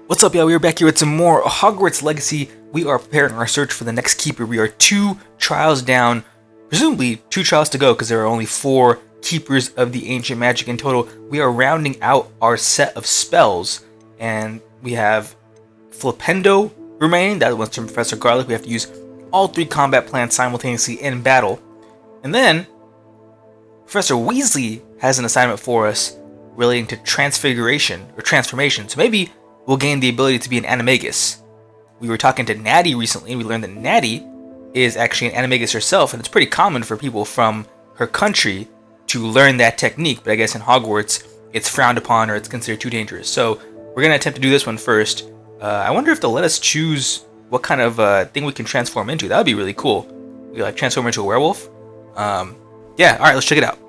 What's up, y'all? We are back here with some more Hogwarts Legacy. We are preparing our search for the next keeper. We are 2 trials down, presumably 2 trials to go because there are only 4 keepers of the ancient magic in total. We are rounding out our set of spells, and we have Flipendo remaining. That one's from Professor Garlic. We have to use all 3 combat plans simultaneously in battle. And then Professor Weasley has an assignment for us relating to transfiguration or transformation. So maybe we'll gain the ability to be an animagus. We were talking to Natty recently, and we learned that Natty is actually an animagus herself, and it's pretty common for people from her country to learn that technique, but I guess in Hogwarts, it's frowned upon or it's considered too dangerous. So we're going to attempt to do this one first. I wonder if they'll let us choose what kind of thing we can transform into. That would be really cool. We like transform into a werewolf. Yeah, alright, let's check it out.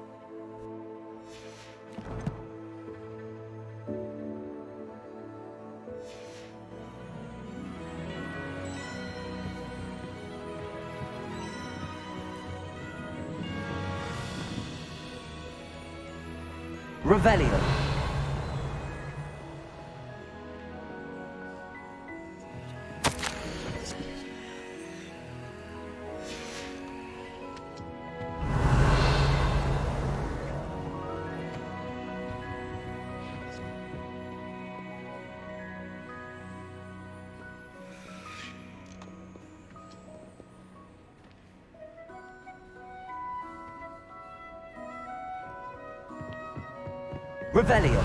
Revelio. Revelio.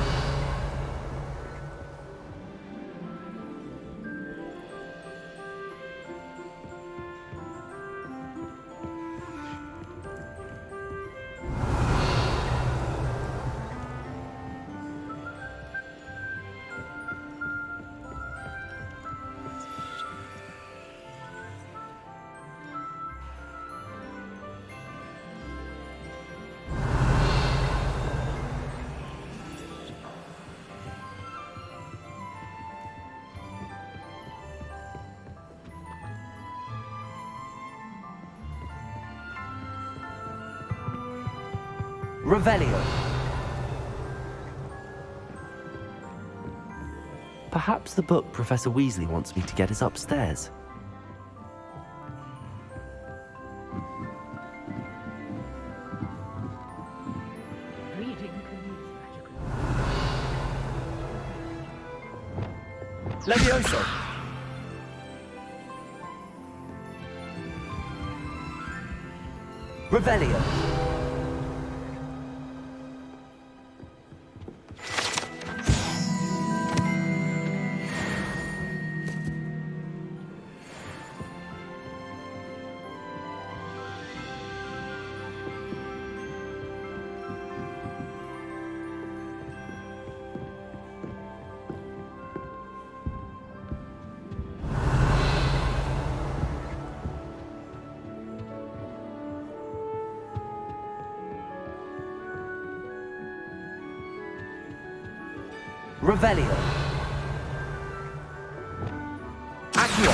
Revelio. Perhaps the book Professor Weasley wants me to get is upstairs. Levioso. Revelio. Revelio. Accio.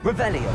Revelio.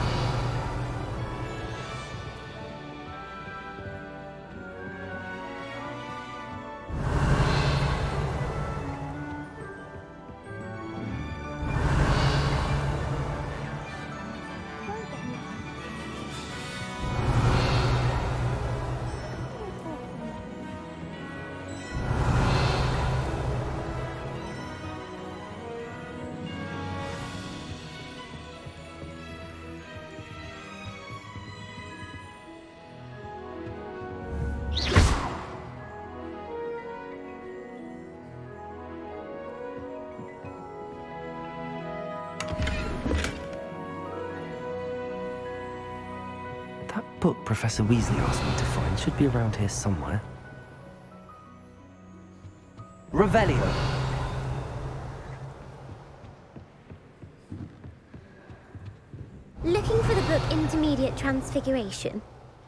That book Professor Weasley asked me to find should be around here somewhere. Revelio. Looking for the book Intermediate Transfiguration?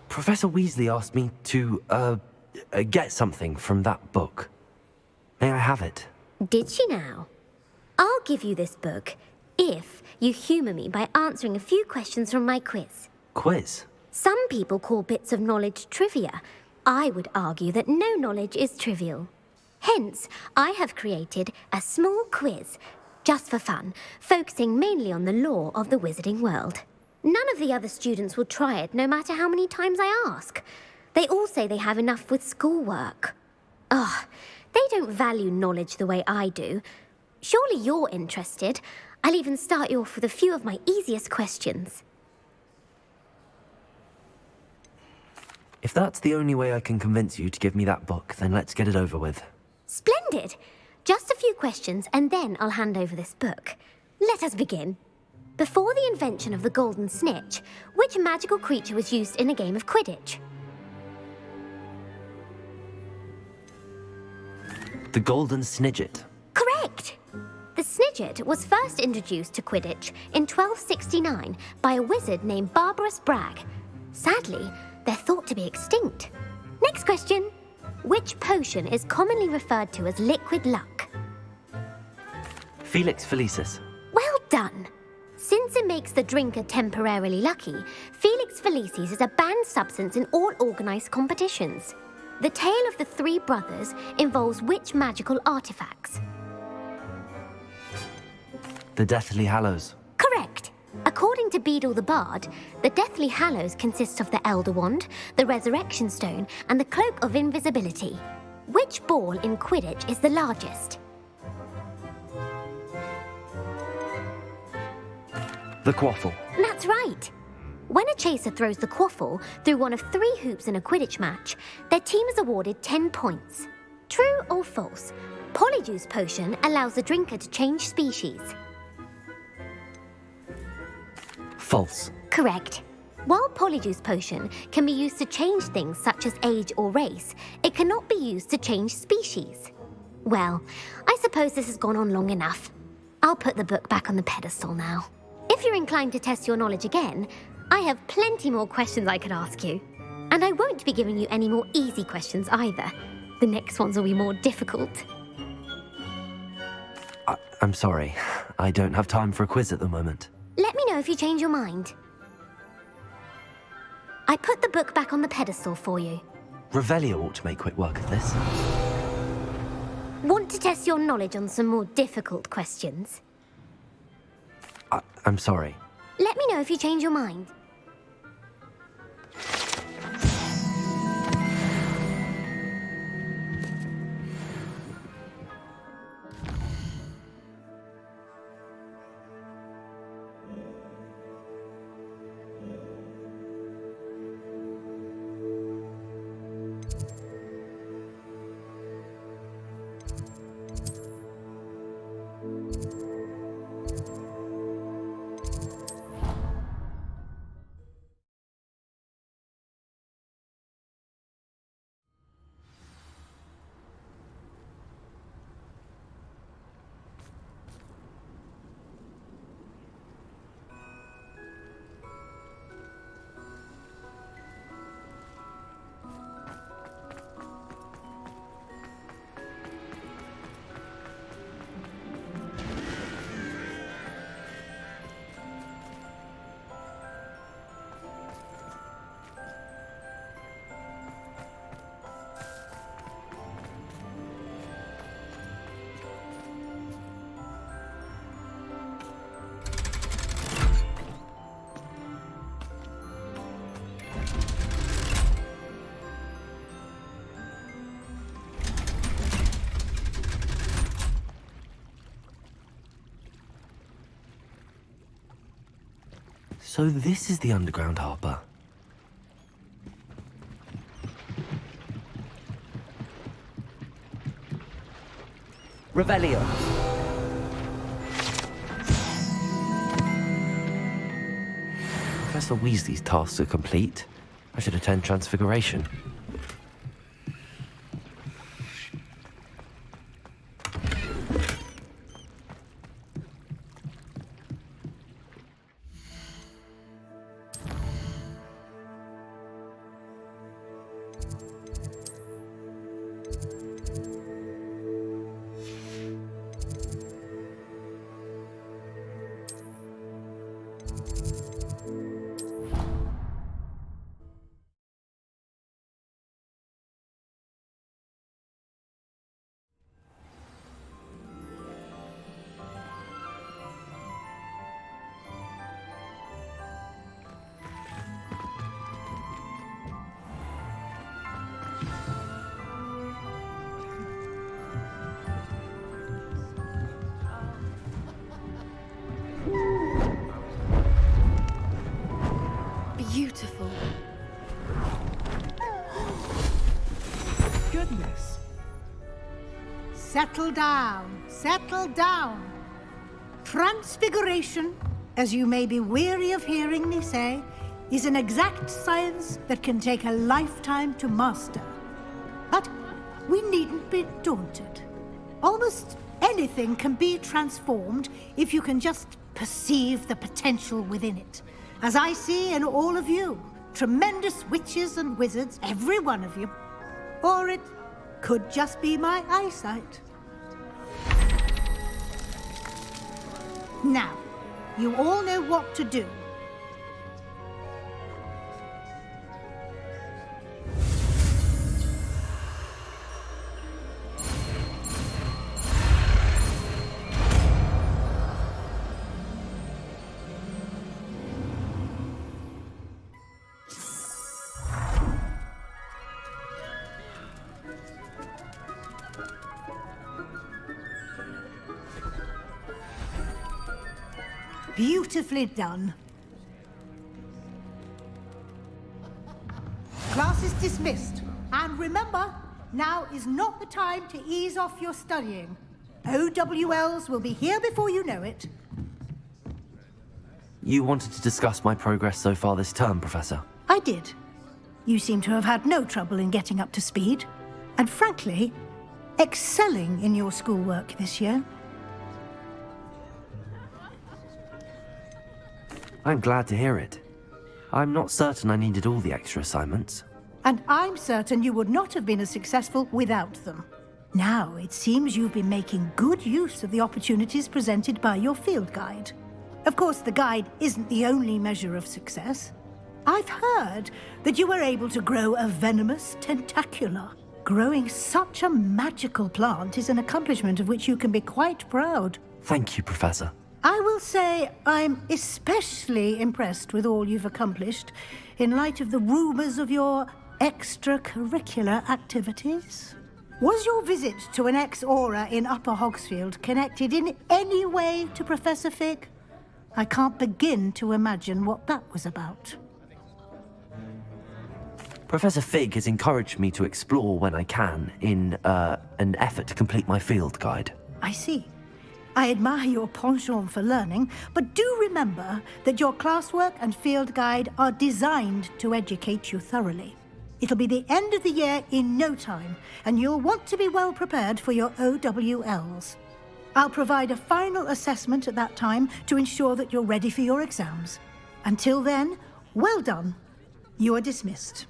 Professor Weasley asked me to, get something from that book. May I have it? Did she now? I'll give you this book if you humour me by answering a few questions from my quiz. Quiz? Some people call bits of knowledge trivia. I would argue that no knowledge is trivial. Hence, I have created a small quiz, just for fun, focusing mainly on the lore of the wizarding world. None of the other students will try it, no matter how many times I ask. They all say they have enough with schoolwork. Ugh, they don't value knowledge the way I do. Surely you're interested. I'll even start you off with a few of my easiest questions. If that's the only way I can convince you to give me that book, then let's get it over with. Splendid! Just a few questions and then I'll hand over this book. Let us begin. Before the invention of the golden snitch, which magical creature was used in a game of Quidditch? The golden snidget. Correct! The snidget was first introduced to Quidditch in 1269 by a wizard named Barbarous Bragg. Sadly, they're thought to be extinct. Next question. Which potion is commonly referred to as liquid luck? Felix Felicis. Well done! Since it makes the drinker temporarily lucky, Felix Felicis is a banned substance in all organised competitions. The tale of the three brothers involves which magical artifacts? The Deathly Hallows. Correct! According to Beadle the Bard, the Deathly Hallows consists of the Elder Wand, the Resurrection Stone, and the Cloak of Invisibility. Which ball in Quidditch is the largest? The Quaffle. That's right! When a chaser throws the quaffle through one of 3 hoops in a Quidditch match, their team is awarded 10 points. True or false? Polyjuice Potion allows the drinker to change species. False. Correct. While Polyjuice Potion can be used to change things such as age or race, it cannot be used to change species. Well, I suppose this has gone on long enough. I'll put the book back on the pedestal now. If you're inclined to test your knowledge again, I have plenty more questions I could ask you. And I won't be giving you any more easy questions either. The next ones will be more difficult. I'm sorry. I don't have time for a quiz at the moment. Let me know if you change your mind. I put the book back on the pedestal for you. Revelio ought to make quick work of this. Want to test your knowledge on some more difficult questions? I'm sorry. Let me know if you change your mind. So this is the underground harbour. Revelio. Professor Weasley's tasks are complete. I should attend Transfiguration. Yes. Settle down. Settle down. Transfiguration, as you may be weary of hearing me say, is an exact science that can take a lifetime to master. But we needn't be daunted. Almost anything can be transformed if you can just perceive the potential within it. As I see in all of you, tremendous witches and wizards, every one of you. Or it could just be my eyesight. Now, you all know what to do. Beautifully done. Class is dismissed. And remember, now is not the time to ease off your studying. OWLs will be here before you know it. You wanted to discuss my progress so far this term, Professor? I did. You seem to have had no trouble in getting up to speed. And frankly, excelling in your schoolwork this year. I'm glad to hear it. I'm not certain I needed all the extra assignments. And I'm certain you would not have been as successful without them. Now, it seems you've been making good use of the opportunities presented by your field guide. Of course, the guide isn't the only measure of success. I've heard that you were able to grow a venomous tentacula. Growing such a magical plant is an accomplishment of which you can be quite proud. Thank you, Professor. I will say I'm especially impressed with all you've accomplished in light of the rumors of your extracurricular activities. Was your visit to an ex-aura in Upper Hogsfield connected in any way to Professor Fig? I can't begin to imagine what that was about. Professor Fig has encouraged me to explore when I can in an effort to complete my field guide. I see. I admire your penchant for learning, but do remember that your classwork and field guide are designed to educate you thoroughly. It'll be the end of the year in no time, and you'll want to be well prepared for your OWLs. I'll provide a final assessment at that time to ensure that you're ready for your exams. Until then, well done. You are dismissed.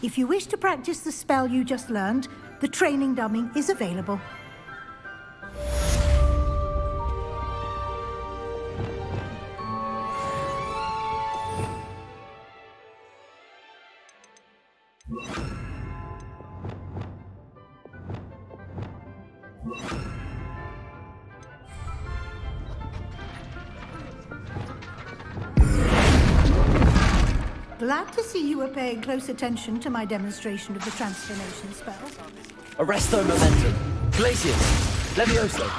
If you wish to practice the spell you just learned, the training dummy is available. Glad to see you were paying close attention to my demonstration of the transformation spell. Arresto momentum. Glacius. Levioso.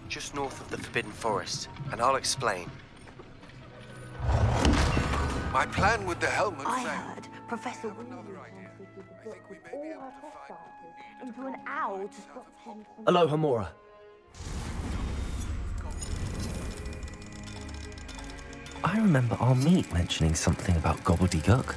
Just north of the Forbidden Forest, and I'll explain. My plan with the helmet I failed. heard Professor Williams I think we may be able to find into an owl to stop him from... Aloha Mora. I remember our meet mentioning something about Gobbledegook.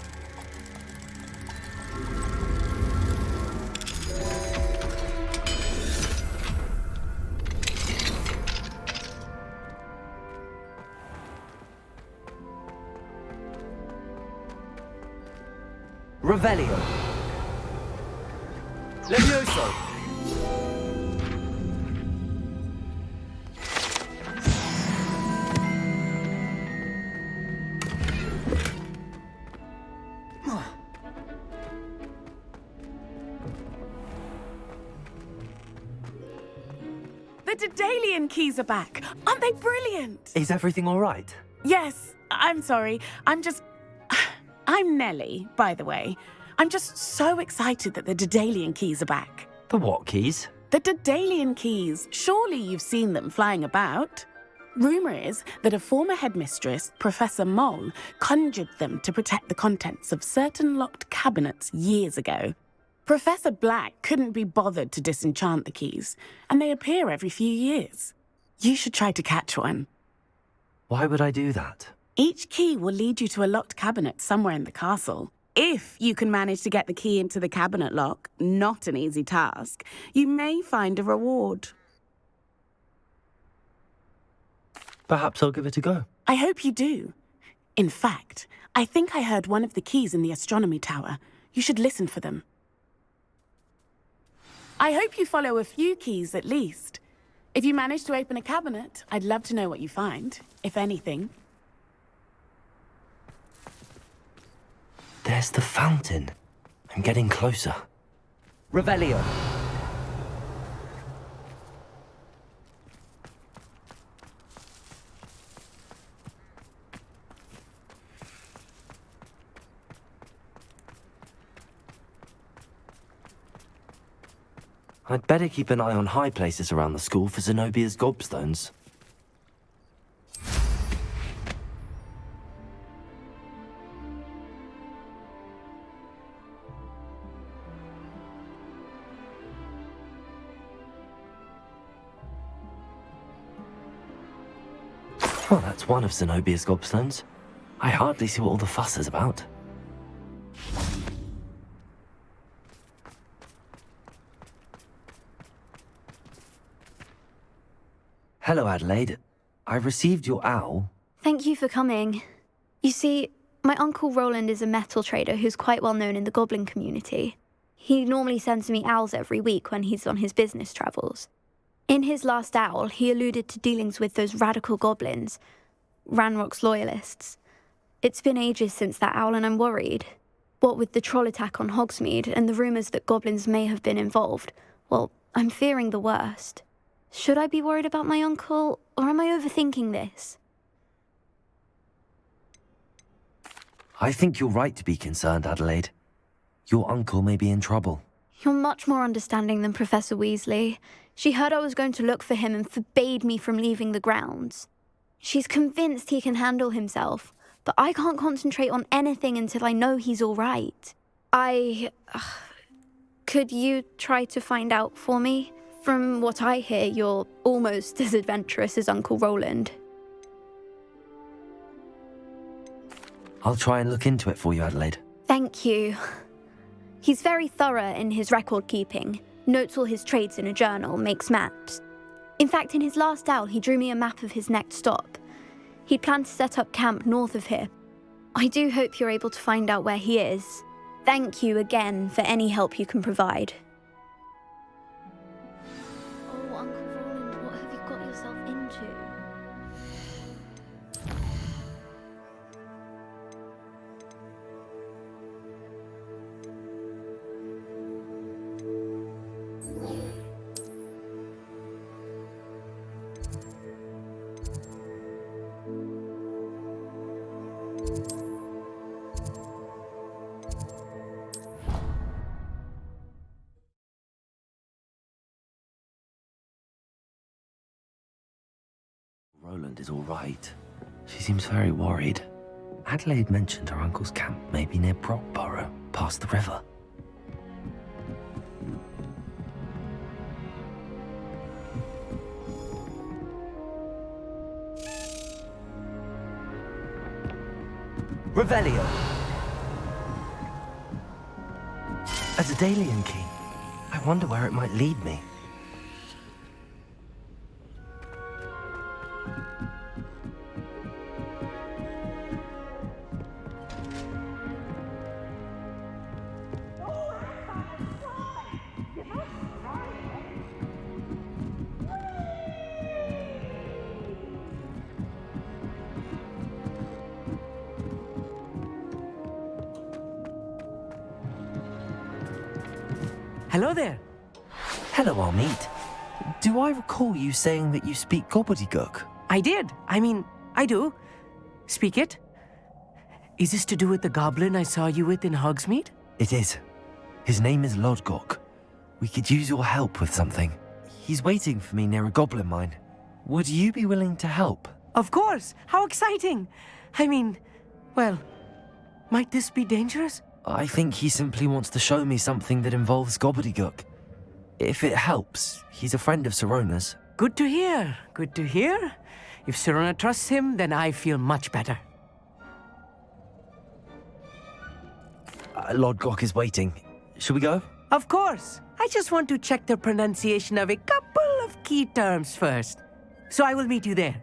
Revelio. Levioso. The Daedalian keys are back. Aren't they brilliant? Is everything all right? Yes, I'm sorry. I'm Nellie, by the way. I'm just so excited that the Daedalian keys are back. The what keys? The Daedalian keys. Surely you've seen them flying about. Rumour is that a former headmistress, Professor Mole, conjured them to protect the contents of certain locked cabinets years ago. Professor Black couldn't be bothered to disenchant the keys, and they appear every few years. You should try to catch one. Why would I do that? Each key will lead you to a locked cabinet somewhere in the castle. If you can manage to get the key into the cabinet lock, not an easy task, you may find a reward. Perhaps I'll give it a go. I hope you do. In fact, I think I heard one of the keys in the astronomy tower. You should listen for them. I hope you follow a few keys at least. If you manage to open a cabinet, I'd love to know what you find, if anything. There's the fountain. I'm getting closer. Revelio. I'd better keep an eye on high places around the school for Zenobia's gobstones. Well, that's one of Zenobia's gobstones. I hardly see what all the fuss is about. Hello, Adelaide. I received your owl. Thank you for coming. You see, my Uncle Roland is a metal trader who's quite well known in the Goblin community. He normally sends me owls every week when he's on his business travels. In his last owl, he alluded to dealings with those radical goblins, Ranrock's loyalists. It's been ages since that owl and I'm worried. What with the troll attack on Hogsmeade and the rumours that goblins may have been involved, well, I'm fearing the worst. Should I be worried about my uncle, or am I overthinking this? I think you're right to be concerned, Adelaide. Your uncle may be in trouble. You're much more understanding than Professor Weasley. She heard I was going to look for him and forbade me from leaving the grounds. She's convinced he can handle himself, but I can't concentrate on anything until I know he's all right. Could you try to find out for me? From what I hear, you're almost as adventurous as Uncle Roland. I'll try and look into it for you, Adelaide. Thank you. He's very thorough in his record keeping, notes all his trades in a journal, makes maps. In fact, in his last owl, he drew me a map of his next stop. He'd planned to set up camp north of here. I do hope you're able to find out where he is. Thank you again for any help you can provide. Oh, Uncle Roland, what have you got yourself into? Roland is all right. She seems very worried. Adelaide mentioned her uncle's camp may be near Brockborough, past the river. Revelio. A Daedalian key. I wonder where it might lead me. Hello there. Hello, Armeet. Do I recall you saying that you speak Gobbledegook? I did. I do. Speak it. Is this to do with the goblin I saw you with in Hogsmeade? It is. His name is Lodgok. We could use your help with something. He's waiting for me near a goblin mine. Would you be willing to help? Of course! How exciting! I mean, well, might this be dangerous? I think he simply wants to show me something that involves Gobbledegook. If it helps, he's a friend of Sirona's. Good to hear, good to hear. If Sirona trusts him, then I feel much better. Lord Gok is waiting. Should we go? Of course! I just want to check the pronunciation of a couple of key terms first. So I will meet you there.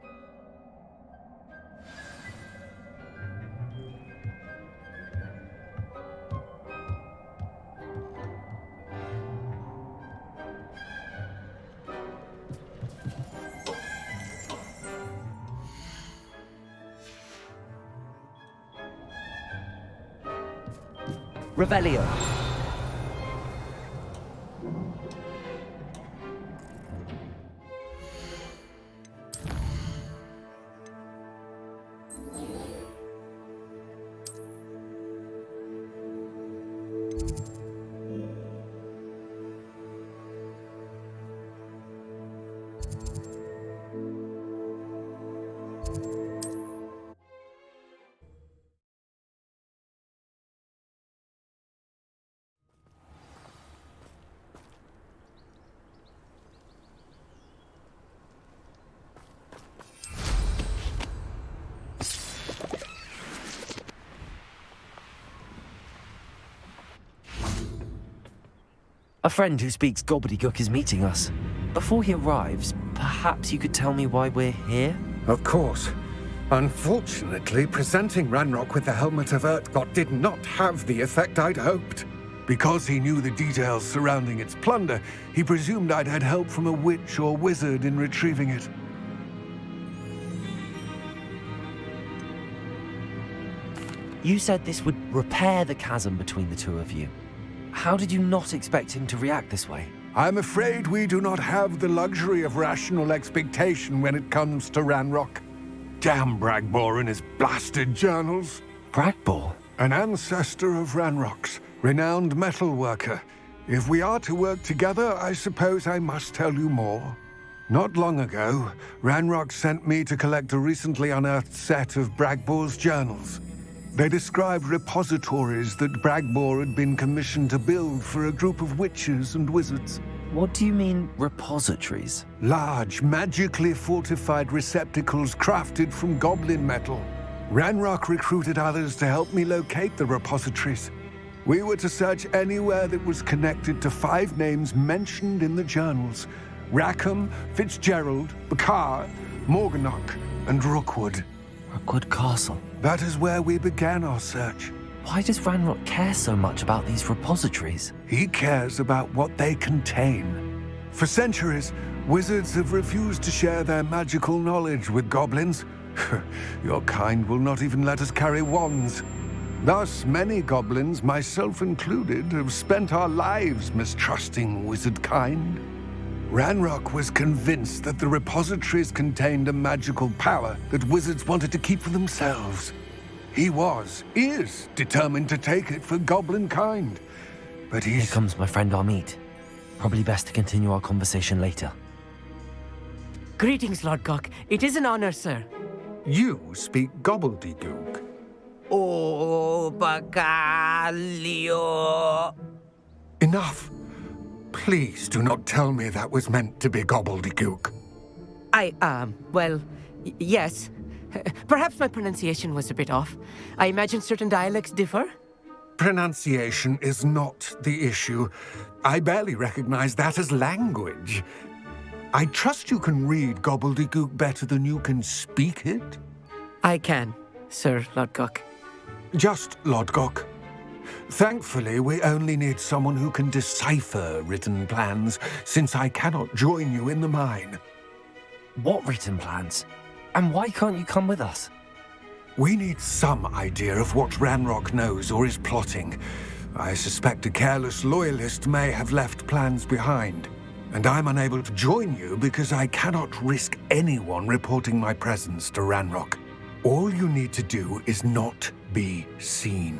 Revelio. A friend who speaks Gobbledegook is meeting us. Before he arrives, perhaps you could tell me why we're here? Of course. Unfortunately, presenting Ranrock with the Helmet of Urtkot did not have the effect I'd hoped. Because he knew the details surrounding its plunder, he presumed I'd had help from a witch or wizard in retrieving it. You said this would repair the chasm between the two of you. How did you not expect him to react this way? I'm afraid we do not have the luxury of rational expectation when it comes to Ranrock. Damn Bragbor and his blasted journals. Bragbor? An ancestor of Ranrock's, renowned metal worker. If we are to work together, I suppose I must tell you more. Not long ago, Ranrock sent me to collect a recently unearthed set of Bragbor's journals. They described repositories that Bragbor had been commissioned to build for a group of witches and wizards. What do you mean, repositories? Large, magically fortified receptacles crafted from goblin metal. Ranrock recruited others to help me locate the repositories. We were to search anywhere that was connected to 5 names mentioned in the journals: Rackham, Fitzgerald, Bakar, Morganach, and Rookwood. Rookwood Castle. That is where we began our search. Why does Ranrock care so much about these repositories? He cares about what they contain. For centuries, wizards have refused to share their magical knowledge with goblins. Your kind will not even let us carry wands. Thus, many goblins, myself included, have spent our lives mistrusting wizard kind. Ranrock was convinced that the repositories contained a magical power that wizards wanted to keep for themselves. He is determined to take it for goblin kind. But Here comes my friend Amit. Probably best to continue our conversation later. Greetings, Lord Gok. It is an honor, sir. You speak Gobbledegook. Oh, Bagalio. Enough. Please do not tell me that was meant to be Gobbledegook. Well, yes. Perhaps my pronunciation was a bit off. I imagine certain dialects differ? Pronunciation is not the issue. I barely recognize that as language. I trust you can read Gobbledegook better than you can speak it? I can, Sir Lord Gok. Just Lord Gok. Thankfully, we only need someone who can decipher written plans, since I cannot join you in the mine. What written plans? And why can't you come with us? We need some idea of what Ranrock knows or is plotting. I suspect a careless loyalist may have left plans behind. And I'm unable to join you because I cannot risk anyone reporting my presence to Ranrock. All you need to do is not be seen,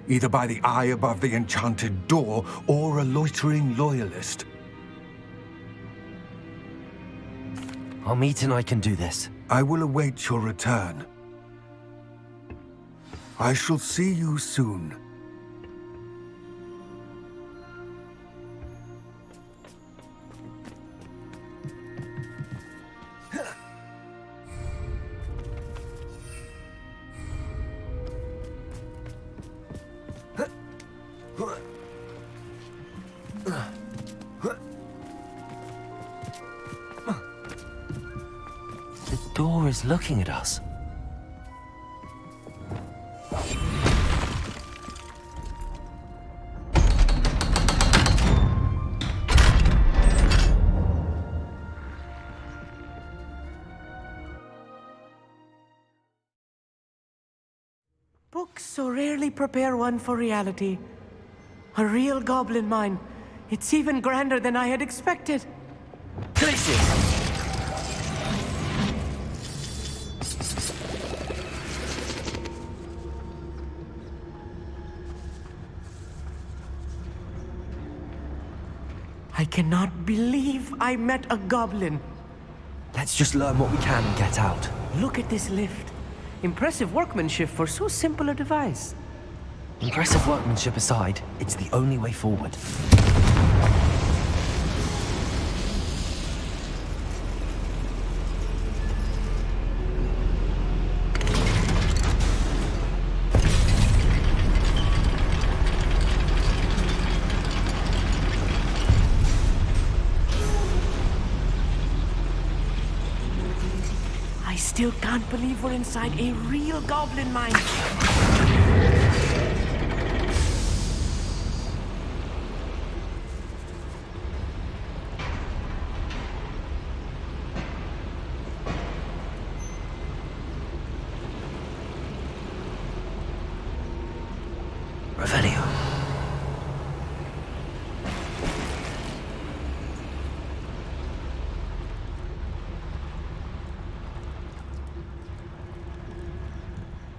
either by the eye above the enchanted door or a loitering loyalist. I'll meet and I can do this. I will await your return. I shall see you soon. The door is looking at us. Books so rarely prepare one for reality. A real goblin mine. It's even grander than I had expected. Places! I cannot believe I met a goblin. Let's just learn what we can and get out. Look at this lift. Impressive workmanship for so simple a device. Impressive workmanship aside, it's the only way forward. I still can't believe we're inside a real goblin mine. Revelio.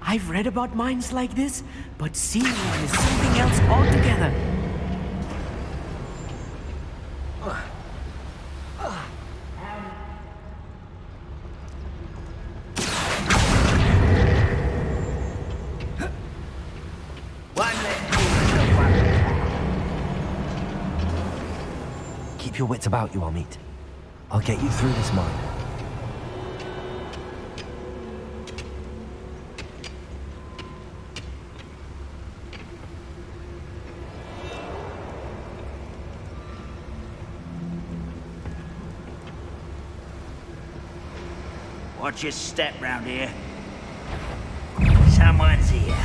I've read about mines like this, but seeing one is something else altogether. Keep your wits about you, Amit. I'll get you through this mine. Watch your step round here. Someone's here.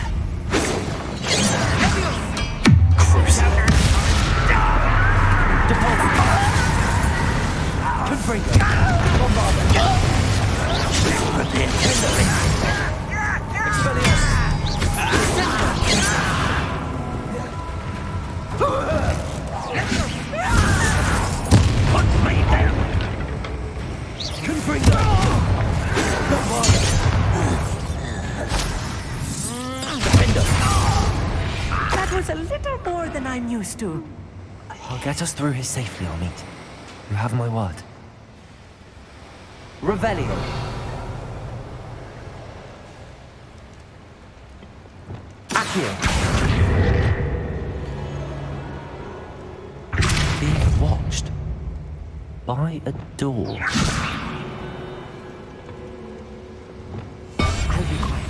That was a little more than I'm used to. I'll get us through here safely, Amit. You have my word. Revelio. Being watched by a door. I'll be quiet.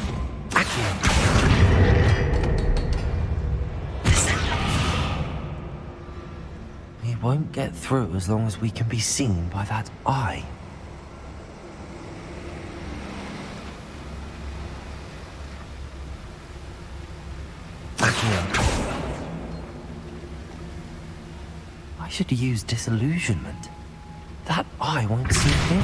We won't get through as long as we can be seen by that eye. I should use disillusionment. That eye won't see him.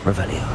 Revelio.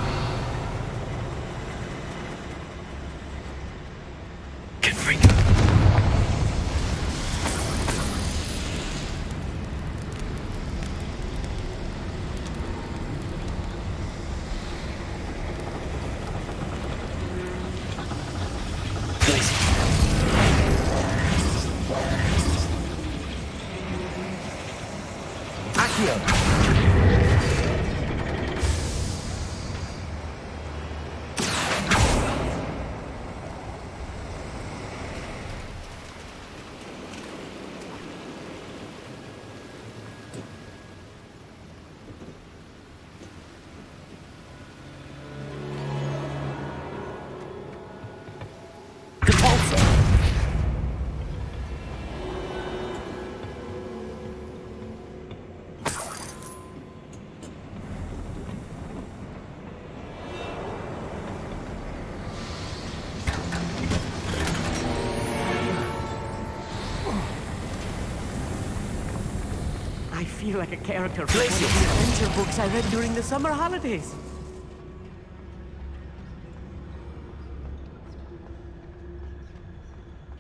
I feel like a character from one of the adventure books I read during the summer holidays.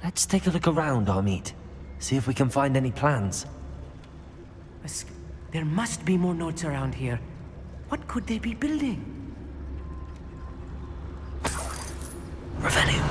Let's take a look around, Amit. See if we can find any plans. There must be more notes around here. What could they be building? Revelio.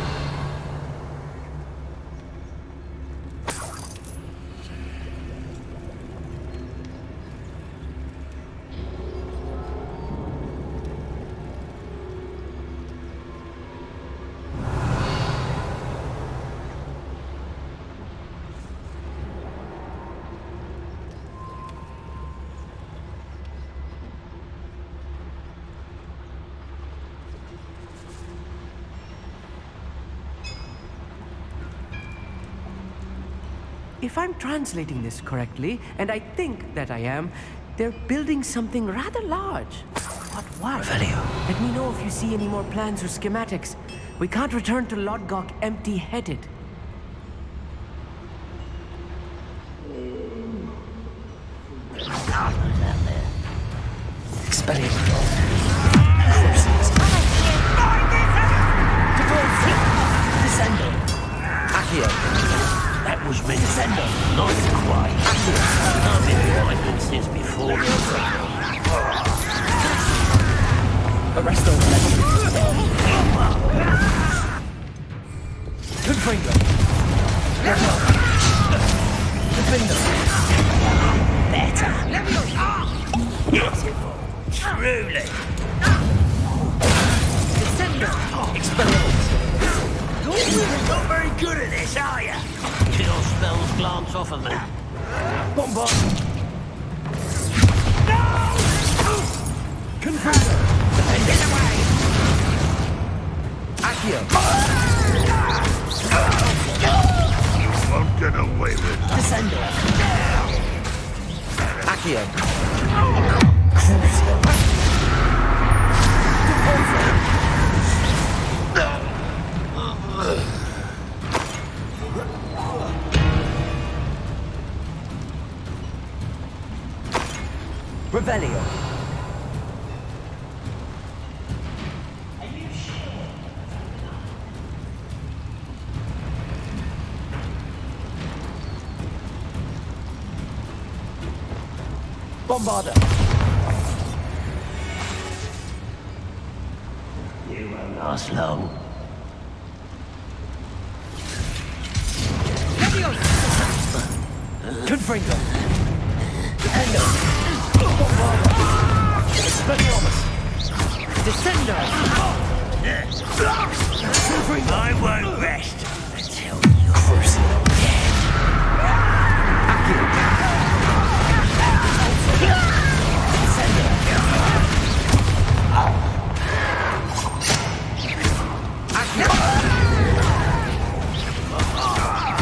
If I'm translating this correctly, and I think that I am, they're building something rather large. But what? Revelio. Let me know if you see any more plans or schematics. We can't return to Lodgok empty-headed. Expelliarmus. Descendo. Accio. That was me. Descendo. Nice and quiet. Accio. I've been wiping since before. Arresto. Good finger. Defender. Better. Beautiful. Truly. Descendo. Expelliarmus. You're not very good at this, are you? Your spells glance off of me. Bombard. No! Confender. Get away! Accio. You won't get away with it. Descendo. Accio. Revelio. Bombarder. You won't last long. Confringo. Defender. Bombarder. Expelliarmus. Descendo. Confringo. I won't rest until you're Crucible.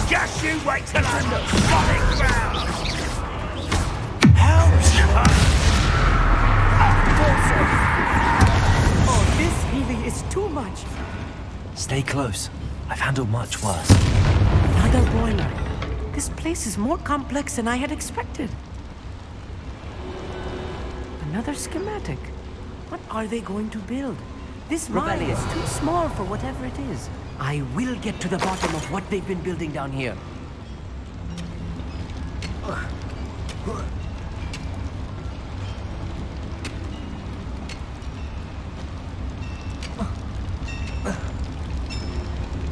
Just you wait till I'm on solid ground! Oh, this really is too much. Stay close. I've handled much worse. Another boiler. This place is more complex than I had expected. Another schematic. What are they going to build? This mine is too small for whatever it is. I will get to the bottom of what they've been building down here.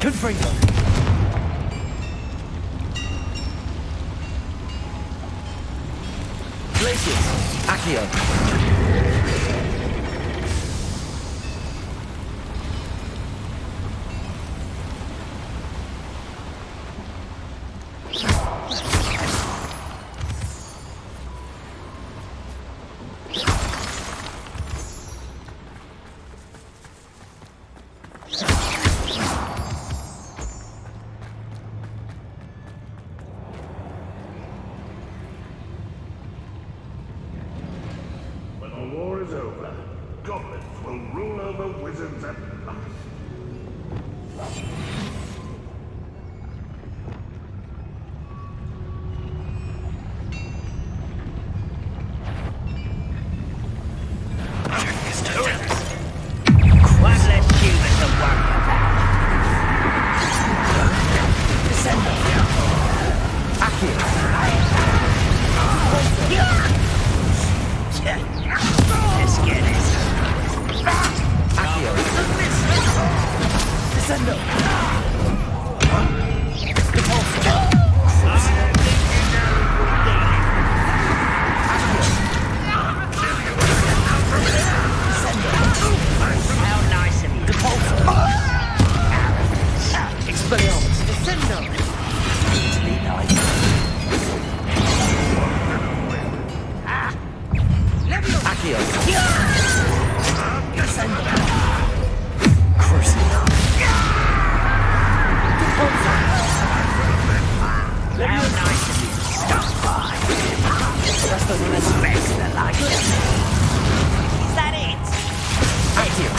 Confringo. Glacius. When the war is over, goblins will rule over wizards at last. One less human to worry about. Descend. Let's get it. Descendo. How nice of you. Expelliarmus. Descendo. Really nice. Accio. Descendo. Crucible. How nice of you to stop by. Just the respect the like. Is that it? Accio.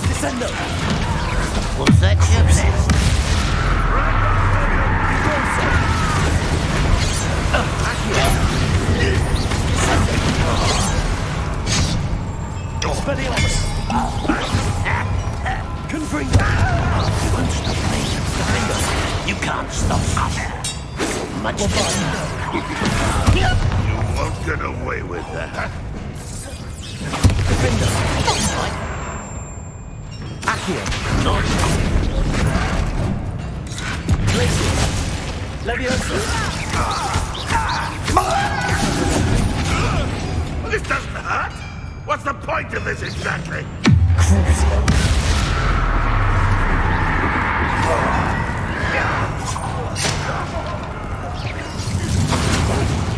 Descendo. What's that chip next? Expelliarmus. Confringo. You won't stop me. Confringo. You can't stop us. Much fun. You won't get away with that. Confringo. Accio. Glacius. Leviosa. This doesn't hurt. What's the point of this exactly? Crucible.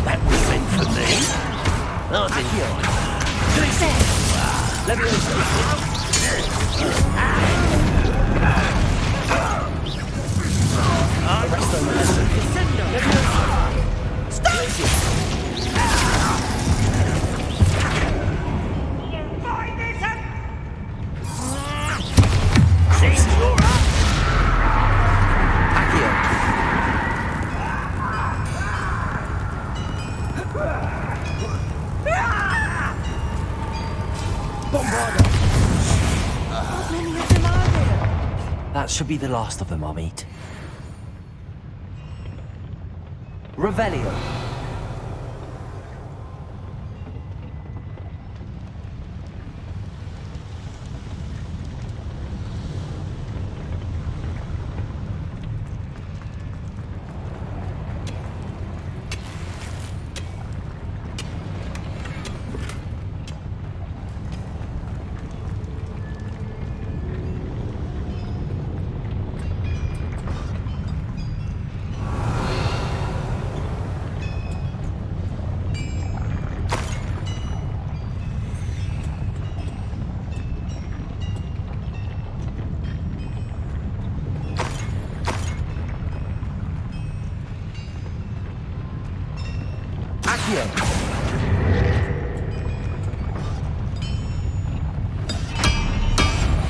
That was meant for me. Accio. Glacius. Leviosa. Arresto Mehta. Descendo. Leviosa. Stop! That should be the last of them I'll meet. Revelio.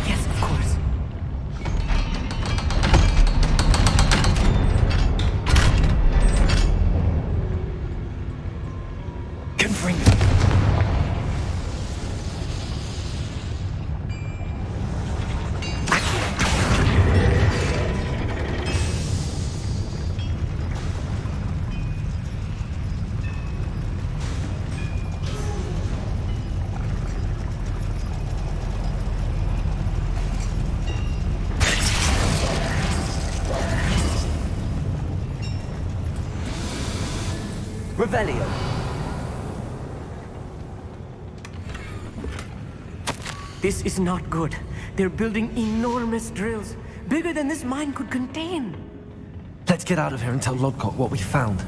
Yes, of course. Confringo. Revelio. This is not good. They're building enormous drills, bigger than this mine could contain. Let's get out of here and tell Lodgok what we found.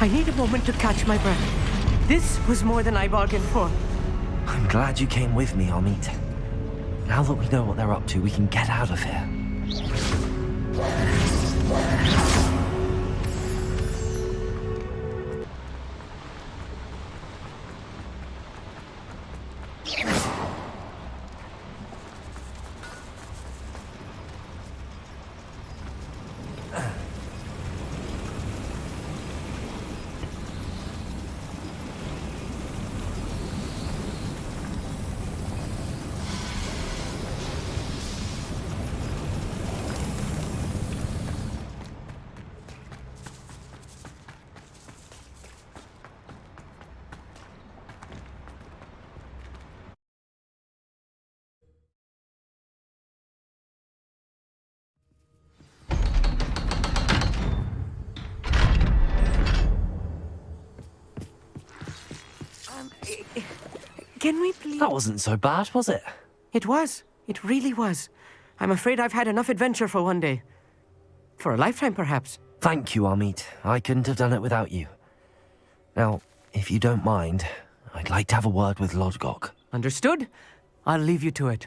I need a moment to catch my breath. This was more than I bargained for. I'm glad you came with me, Amit. Now that we know what they're up to, we can get out of here. Can we please... That wasn't so bad, was it? It was. It really was. I'm afraid I've had enough adventure for one day. For a lifetime, perhaps. Thank you, Amit. I couldn't have done it without you. Now, if you don't mind, I'd like to have a word with Lodgok. Understood? I'll leave you to it.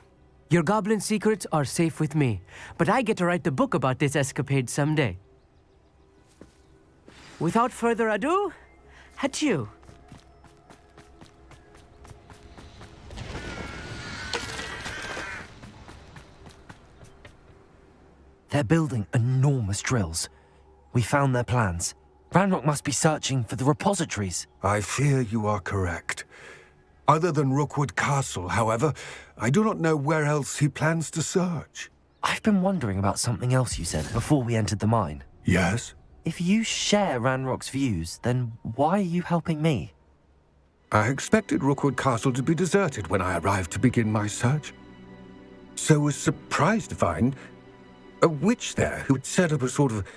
Your goblin secrets are safe with me, but I get to write the book about this escapade someday. Without further ado, adieu. They're building enormous drills. We found their plans. Ranrock must be searching for the repositories. I fear you are correct. Other than Rookwood Castle, however, I do not know where else he plans to search. I've been wondering about something else you said before we entered the mine. Yes? If you share Ranrock's views, then why are you helping me? I expected Rookwood Castle to be deserted when I arrived to begin my search. So was surprised to find a witch there who had set up a sort of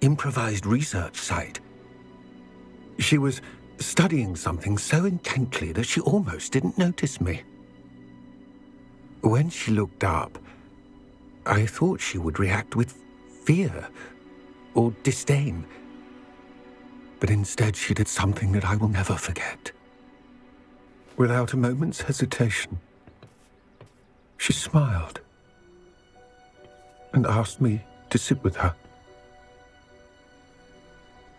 improvised research site. She was studying something so intently that she almost didn't notice me. When she looked up, I thought she would react with fear or disdain. But instead she did something that I will never forget. Without a moment's hesitation, she smiled and asked me to sit with her.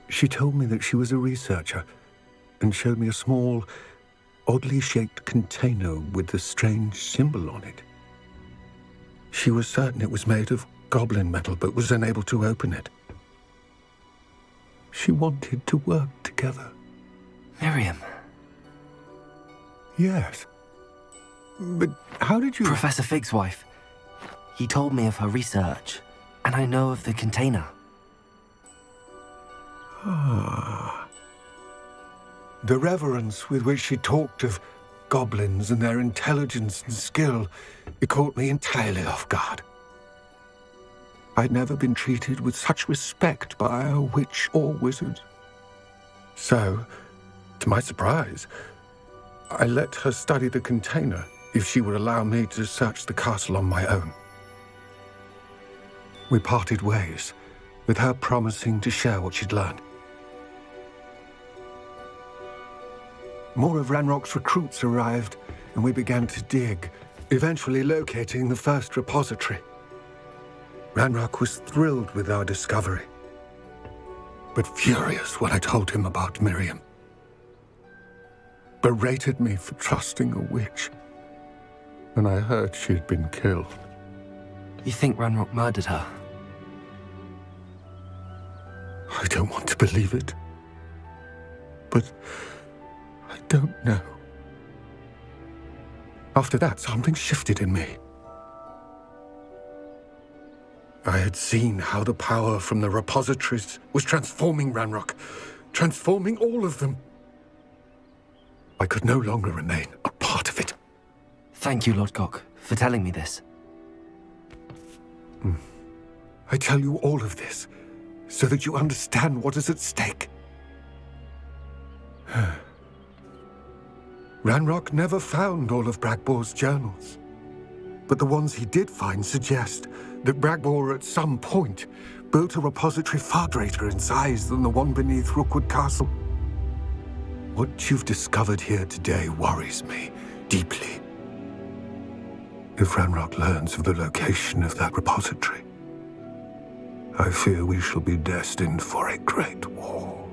She told me that she was a researcher and showed me a small, oddly shaped container with a strange symbol on it. She was certain it was made of goblin metal, but was unable to open it. She wanted to work together. Miriam. Yes. But how did you... Professor Fig's wife. He told me of her research, and I know of the container. Ah. The reverence with which she talked of goblins and their intelligence and skill, it caught me entirely off guard. I'd never been treated with such respect by a witch or wizard. So, to my surprise, I let her study the container if she would allow me to search the castle on my own. We parted ways, with her promising to share what she'd learned. More of Ranrock's recruits arrived, and we began to dig, eventually locating the first repository. Ranrock was thrilled with our discovery, but furious when I told him about Miriam. Berated me for trusting a witch, and I heard she'd been killed. You think Ranrock murdered her? I don't want to believe it, but I don't know. After that, something shifted in me. I had seen how the power from the repositories was transforming Ranrock, transforming all of them. I could no longer remain a part of it. Thank you, Lodgok, for telling me this. I tell you all of this so that you understand what is at stake. Ranrock never found all of Bragbor's journals, but the ones he did find suggest that Bragbor at some point built a repository far greater in size than the one beneath Rookwood Castle. What you've discovered here today worries me deeply. If Ranrock learns of the location of that repository, I fear we shall be destined for a great war.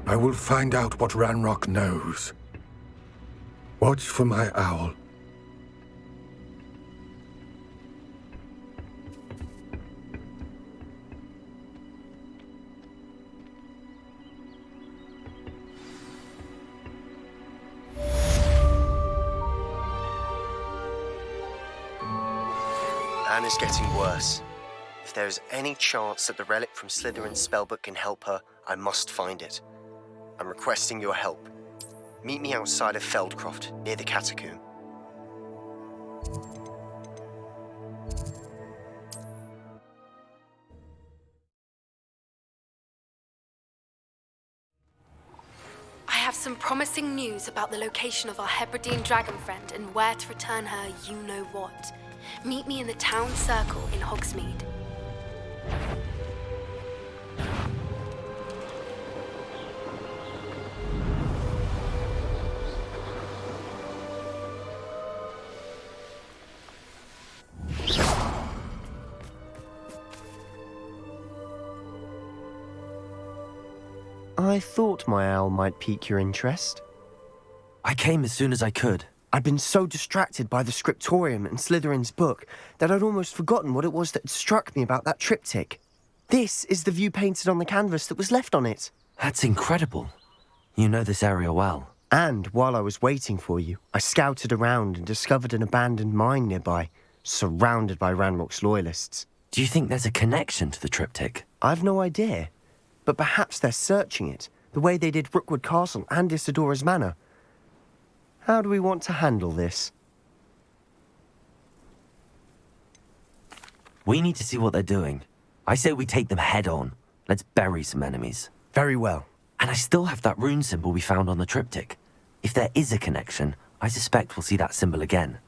I will find out what Ranrock knows. Watch for my owl. Anna's getting worse. If there is any chance that the relic from Slytherin's spellbook can help her, I must find it. I'm requesting your help. Meet me outside of Feldcroft, near the catacomb. I have some promising news about the location of our Hebridean dragon friend and where to return her you-know-what. Meet me in the town circle in Hogsmeade. I thought my owl might pique your interest. I came as soon as I could. I'd been so distracted by the scriptorium and Slytherin's book that I'd almost forgotten what it was that had struck me about that triptych. This is the view painted on the canvas that was left on it. That's incredible. You know this area well. And while I was waiting for you, I scouted around and discovered an abandoned mine nearby, surrounded by Ranrock's loyalists. Do you think there's a connection to the triptych? I've no idea, but perhaps they're searching it, the way they did Rookwood Castle and Isidora's Manor. How do we want to handle this? We need to see what they're doing. I say we take them head on. Let's bury some enemies. Very well. And I still have that rune symbol we found on the triptych. If there is a connection, I suspect we'll see that symbol again.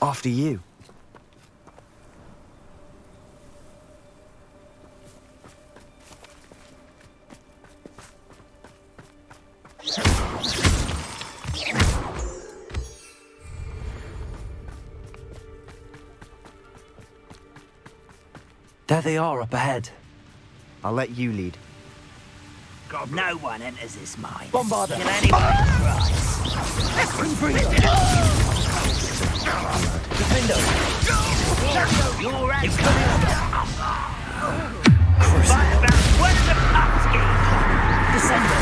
After you. There they are, up ahead. I'll let you lead. No one enters this mine. Bombard them. Kill anyone who tries. Defender! You're at Fight about where's the pumpkin? Descender!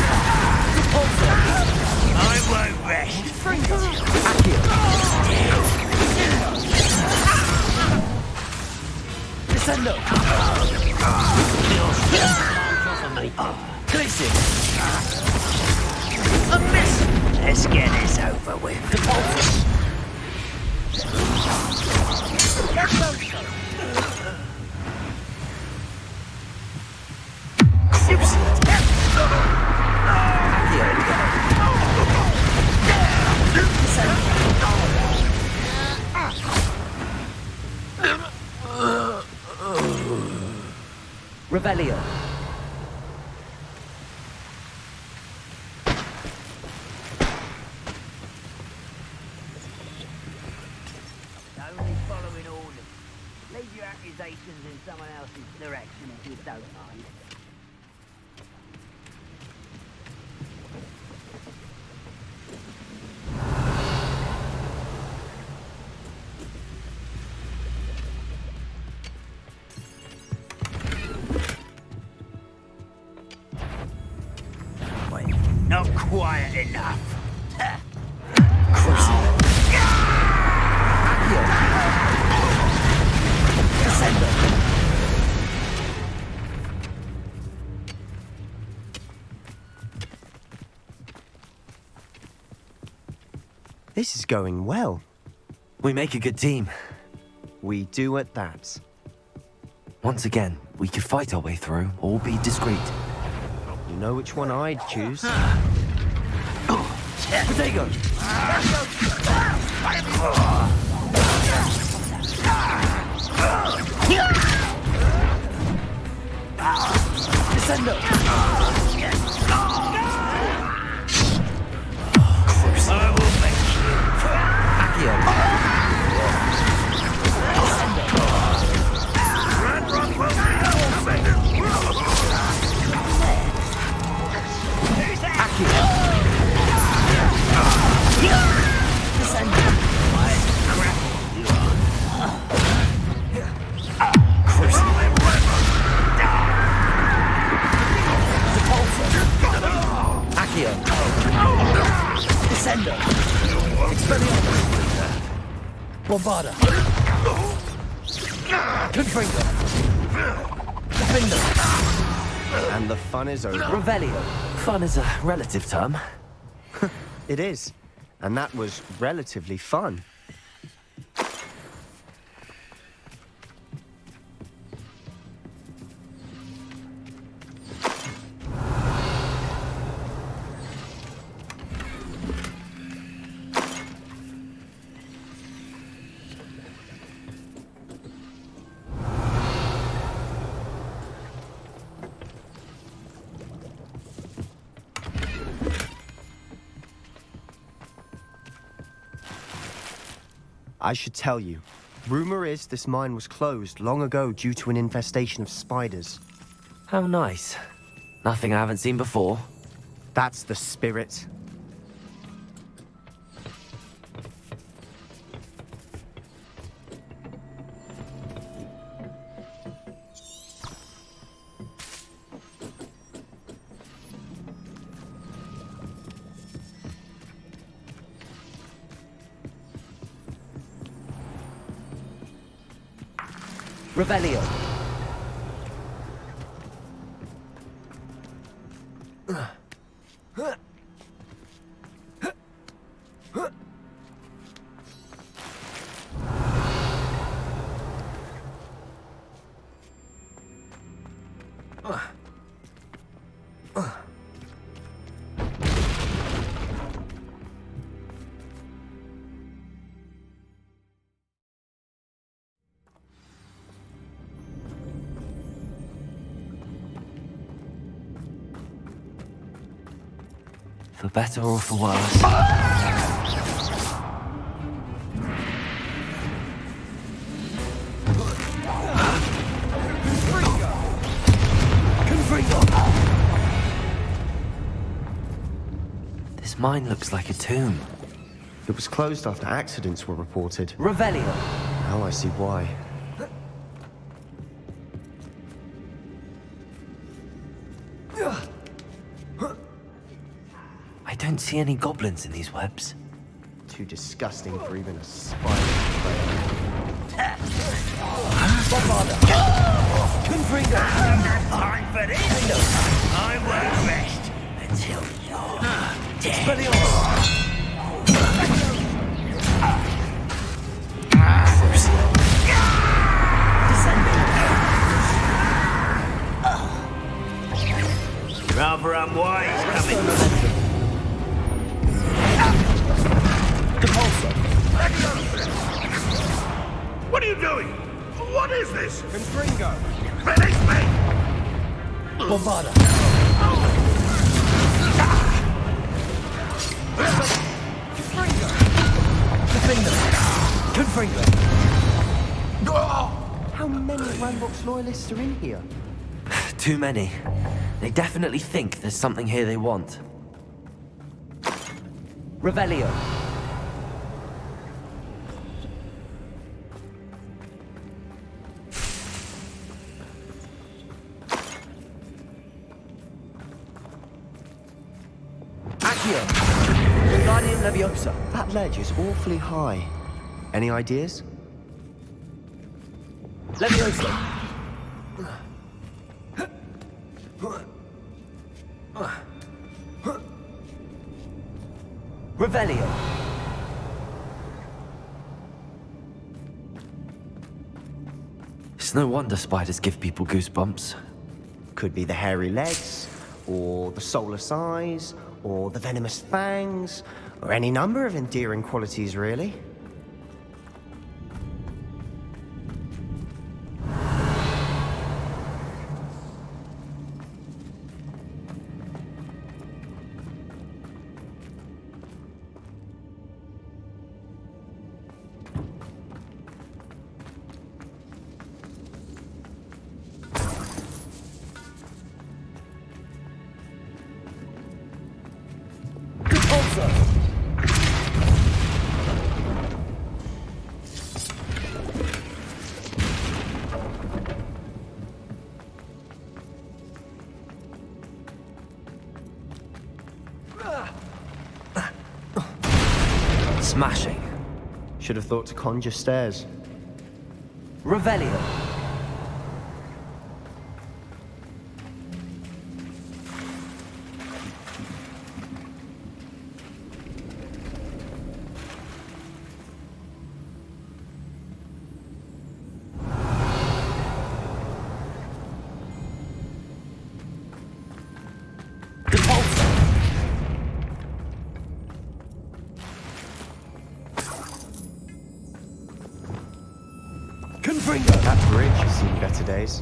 Repulsor! I won't rest. Descender! Glazing! A miss! Let's get this over with. Repulsor! Revelio. Only following orders. Leave your accusations in someone else's direction if you don't mind. Not quiet enough. This is going well. We make a good team. We do at that. Once again, we could fight our way through or be discreet. You know which one I'd choose. Potato! Descendo! I will make you. Accio! Descendo! Expelliarmus! Bombarda! Confringo! Defender! And the fun is over. Revelio. Fun is a relative term. It is. And that was relatively fun. I should tell you. Rumor is this mine was closed long ago due to an infestation of spiders. How nice. Nothing I haven't seen before. That's the spirit. Revelio. For better or for worse. This mine looks like a tomb. It was closed after accidents were reported. Revelio. Now I see why. I don't see any goblins in these webs. Too disgusting for even a spider to play on. Confringo! Time for this! I won't rest until you're dead. Rather unwise coming. What are you doing? What is this? Confringo! Release me! Bombarda! Confringo! Defender! Confringo! How many Rambox loyalists are in here? Too many. They definitely think there's something here they want. Revelio. Accio. Guardian Leviosa. That ledge is awfully high. Any ideas? Leviosa. Revelio. It's no wonder spiders give people goosebumps. Could be the hairy legs, or the soulless eyes, or the venomous fangs, or any number of endearing qualities, really. Smashing. Should have thought to conjure stairs. Revelio. That bridge has seen better days.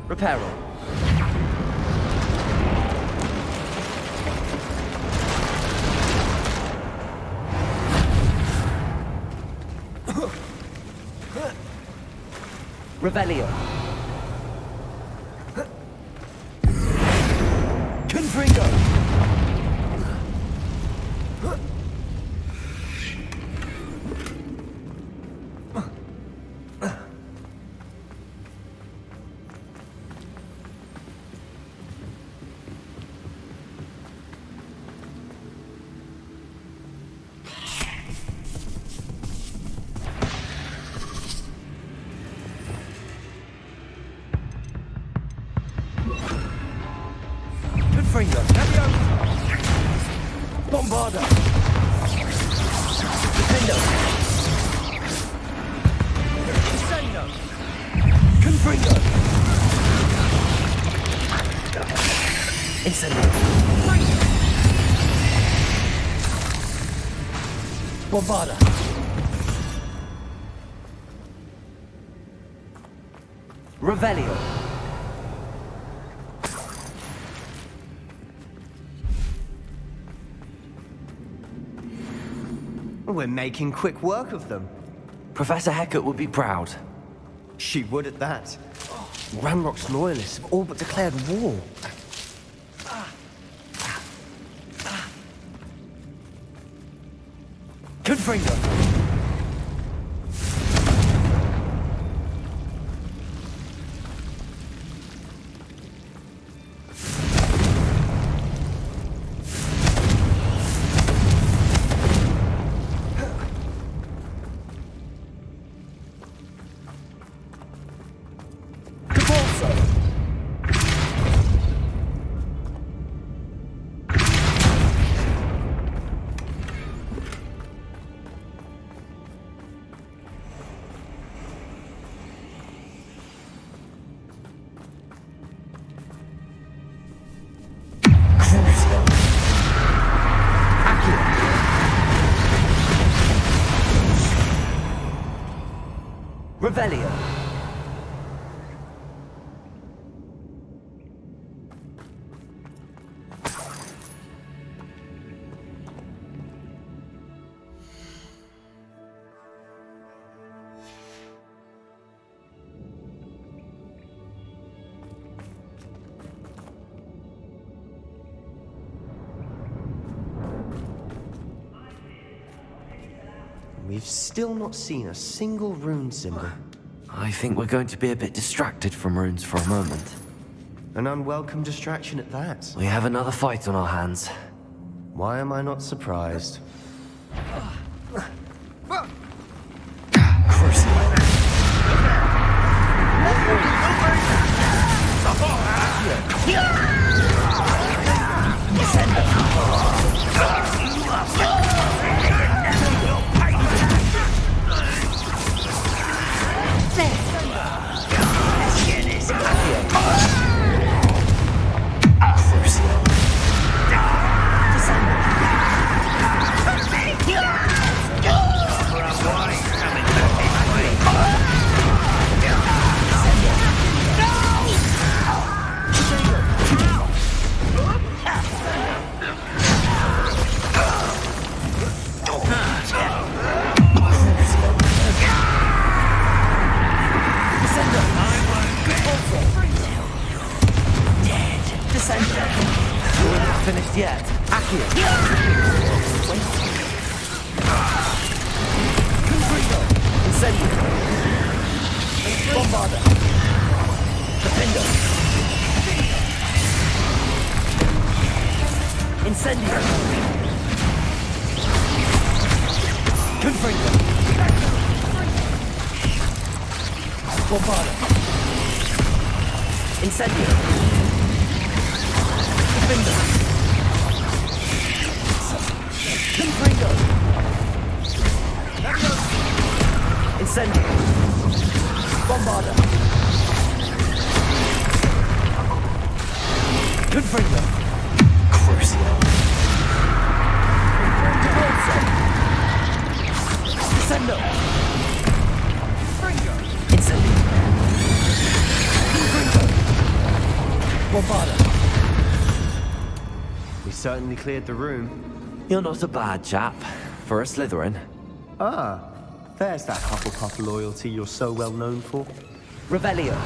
Reparo. Revelio. Confringo. Confringo. Bombarda. Defendo. Descendo. Confringo. Incendio. Bombarda. Revelio. We're making quick work of them. Professor Hecat would be proud. She would at that. Ranrock's loyalists have all but declared war. Confringo. Revelio. We've still not seen a single rune symbol. I think we're going to be a bit distracted from runes for a moment. An unwelcome distraction at that. We have another fight on our hands. Why am I not surprised? Finished yet? Accio! Incendio! Bombarda! Defendo! Incendio! Confringo! Bombarda! Incendio! Defendo! Confringo! Incendio! Bombarda! Confringo! Crucio! Descendo! Incendio! Confringo! Bombarda! We certainly cleared the room. You're not a bad chap for a Slytherin. Ah, there's that Hufflepuff loyalty you're so well known for. Revelio.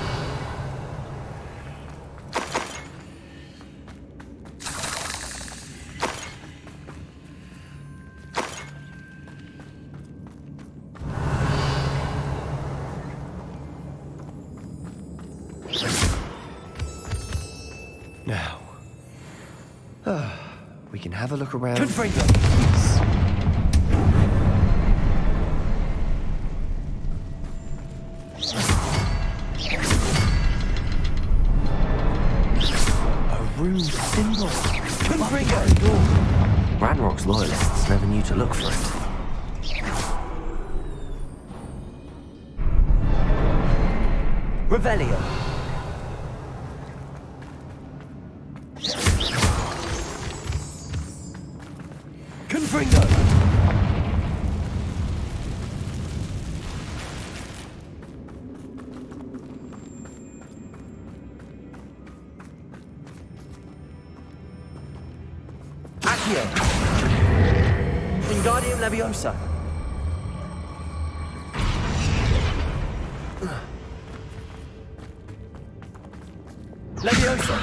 Now, we can have a look around. Confringo. A rune symbol. Confringo. Ranrock's loyalists never knew to look for it. Revelio. Confringo. Accio. Wingardium Leviosa. Leviosa.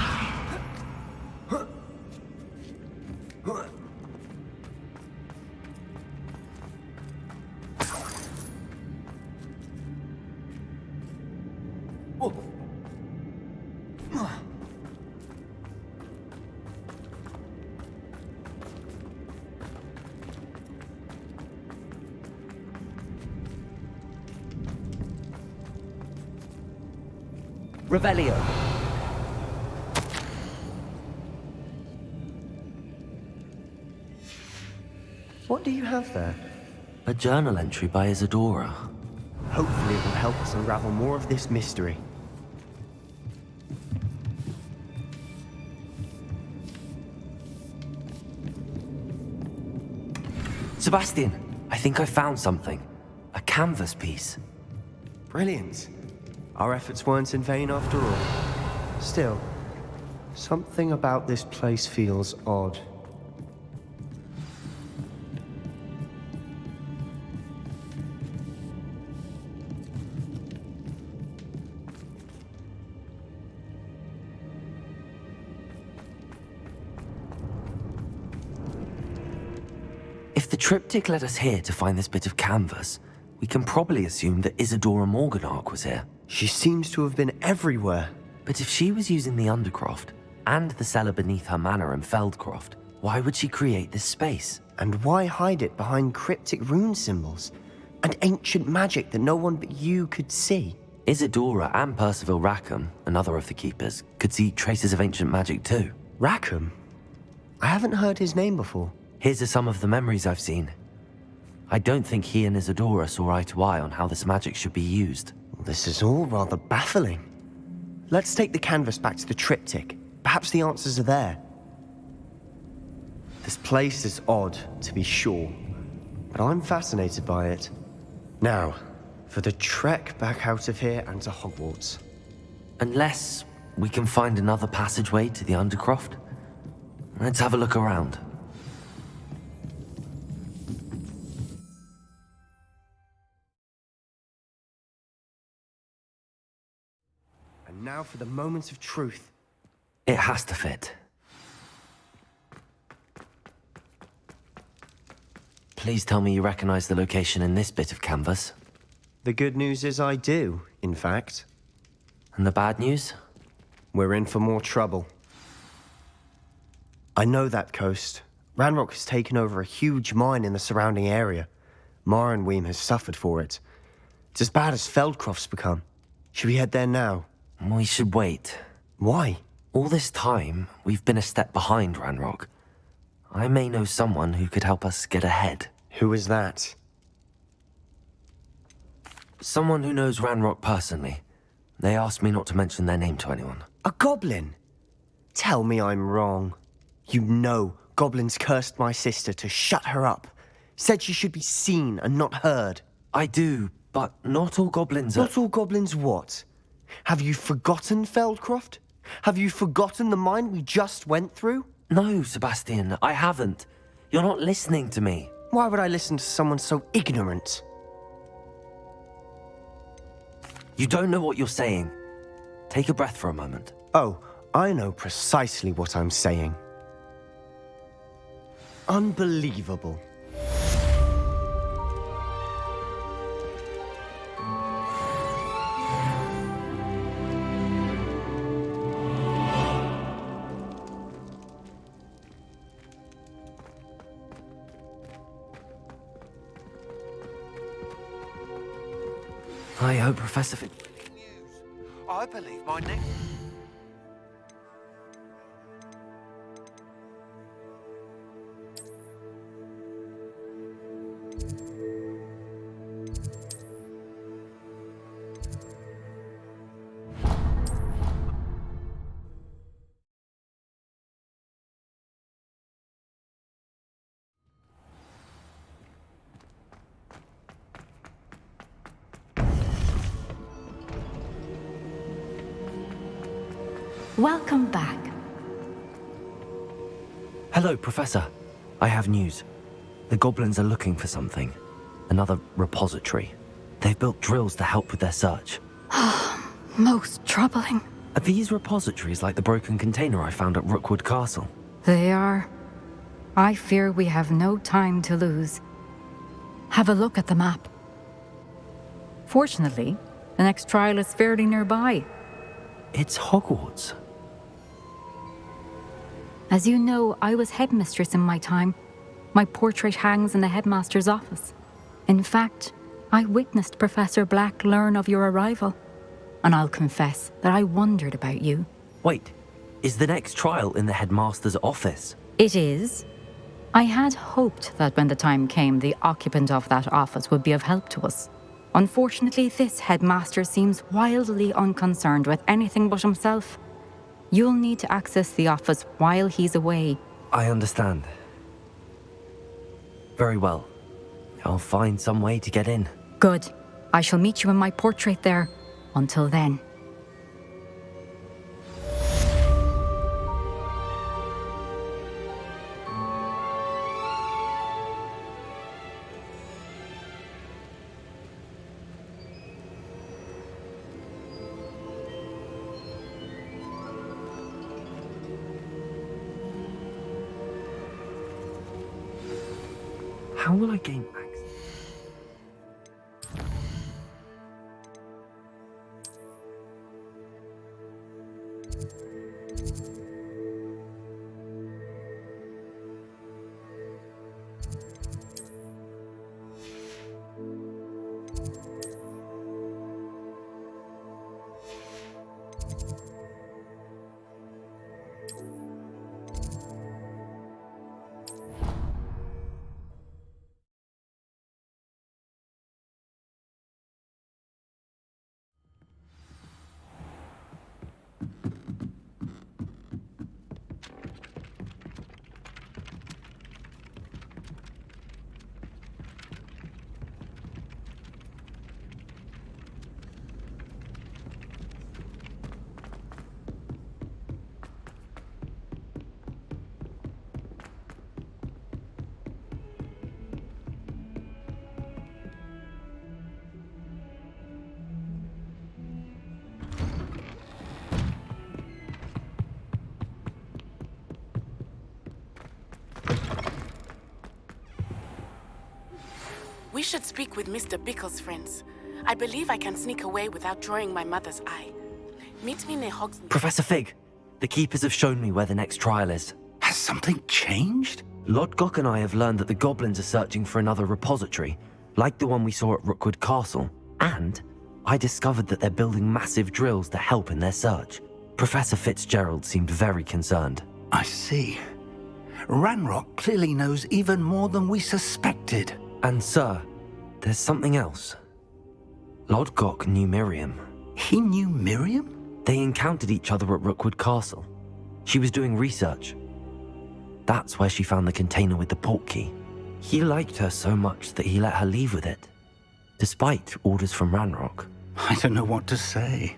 Revelio. What do you have there? A journal entry by Isadora. Hopefully it will help us unravel more of this mystery. Sebastian, I think I found something. A canvas piece. Brilliant. Our efforts weren't in vain after all. Still, something about this place feels odd. If the triptych led us here to find this bit of canvas, we can probably assume that Isadora Morganach was here. She seems to have been everywhere. But if she was using the Undercroft and the cellar beneath her manor in Feldcroft, Why would she create this space? And why hide it behind cryptic rune symbols and ancient magic that no one but you could see? Isadora and Percival Rackham, another of the keepers, could see traces of ancient magic too. Rackham? I haven't heard his name before. Here's some of the memories I've seen. I don't think he and Isadora saw eye to eye on how this magic should be used. This is all rather baffling. Let's take the canvas back to the triptych. Perhaps the answers are there. This place is odd, to be sure, but I'm fascinated by it. Now, for the trek back out of here and to Hogwarts. Unless we can find another passageway to the Undercroft. Let's have a look around. And now for the moment of truth. It has to fit. Please tell me you recognize the location in this bit of canvas. The good news is I do, in fact. And the bad news? We're in for more trouble. I know that coast. Ranrock has taken over a huge mine in the surrounding area. Marrenweem has suffered for it. It's as bad as Feldcroft's become. Should we head there now? We should wait. Why? All this time, we've been a step behind Ranrock. I may know someone who could help us get ahead. Who is that? Someone who knows Ranrock personally. They asked me not to mention their name to anyone. A goblin? Tell me I'm wrong. You know goblins cursed my sister to shut her up. Said she should be seen and not heard. I do, but not all goblins are... Not all goblins what? Have you forgotten Feldcroft? Have you forgotten the mine we just went through? No, Sebastian, I haven't. You're not listening to me. Why would I listen to someone so ignorant? You don't know what you're saying. Take a breath for a moment. Oh, I know precisely what I'm saying. Unbelievable. I hope Professor I believe my next... Welcome back. Hello, Professor. I have news. The goblins are looking for something. Another repository. They've built drills to help with their search. Most troubling. Are these repositories like the broken container I found at Rookwood Castle? They are. I fear we have no time to lose. Have a look at the map. Fortunately, the next trial is fairly nearby. It's Hogwarts. As you know, I was headmistress in my time. My portrait hangs in the headmaster's office. In fact, I witnessed Professor Black learn of your arrival. And I'll confess that I wondered about you. Wait, is the next trial in the headmaster's office? It is. I had hoped that when the time came, the occupant of that office would be of help to us. Unfortunately, this headmaster seems wildly unconcerned with anything but himself. You'll need to access the office while he's away. I understand. Very well. I'll find some way to get in. Good. I shall meet you in my portrait there. Until then. How will I gain access? We should speak with Mr. Bickle's friends. I believe I can sneak away without drawing my mother's eye. Meet me near Hogsmeade. Professor Fig, the Keepers have shown me where the next trial is. Has something changed? Lodgok and I have learned that the Goblins are searching for another repository, like the one we saw at Rookwood Castle. And I discovered that they're building massive drills to help in their search. Professor Fitzgerald seemed very concerned. I see. Ranrock clearly knows even more than we suspected. And sir, there's something else. Lodgok knew Miriam. He knew Miriam? They encountered each other at Rookwood Castle. She was doing research. That's where she found the container with the portkey. He liked her so much that he let her leave with it, despite orders from Ranrock. I don't know what to say.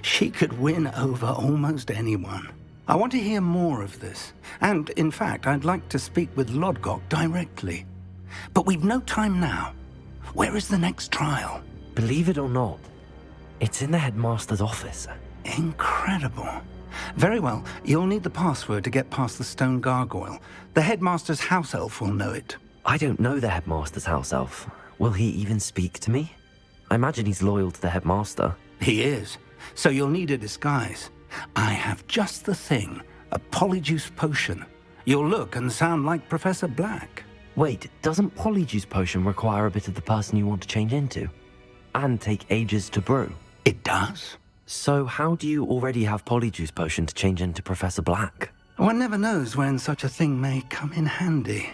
She could win over almost anyone. I want to hear more of this. And, in fact, I'd like to speak with Lodgok directly. But we've no time now. Where is the next trial? Believe it or not, it's in the Headmaster's office. Incredible. Very well, you'll need the password to get past the stone gargoyle. The Headmaster's house elf will know it. I don't know the Headmaster's house elf. Will he even speak to me? I imagine he's loyal to the Headmaster. He is. So you'll need a disguise. I have just the thing. A Polyjuice potion. You'll look and sound like Professor Black. Wait, doesn't Polyjuice potion require a bit of the person you want to change into? And take ages to brew? It does. So how do you already have Polyjuice potion to change into Professor Black? One never knows when such a thing may come in handy.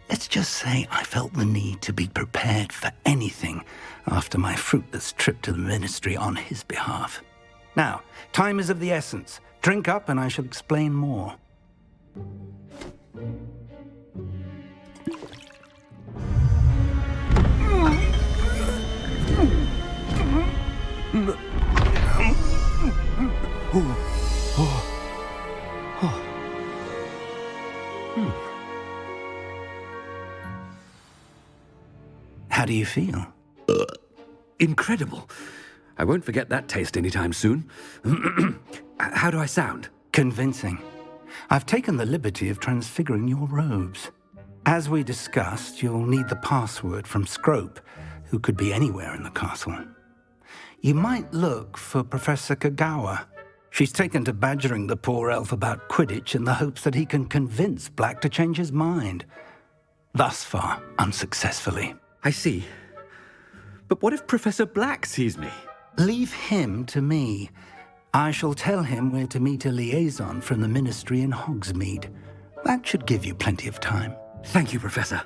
Let's just say I felt the need to be prepared for anything after my fruitless trip to the Ministry on his behalf. Now, time is of the essence. Drink up and I shall explain more. How do you feel? Incredible. I won't forget that taste anytime soon. How do I sound? Convincing. I've taken the liberty of transfiguring your robes. As we discussed, you'll need the password from Scrope, who could be anywhere in the castle. You might look for Professor Kagawa. She's taken to badgering the poor elf about Quidditch in the hopes that he can convince Black to change his mind. Thus far, unsuccessfully. I see. But what if Professor Black sees me? Leave him to me. I shall tell him where to meet a liaison from the Ministry in Hogsmeade. That should give you plenty of time. Thank you, Professor.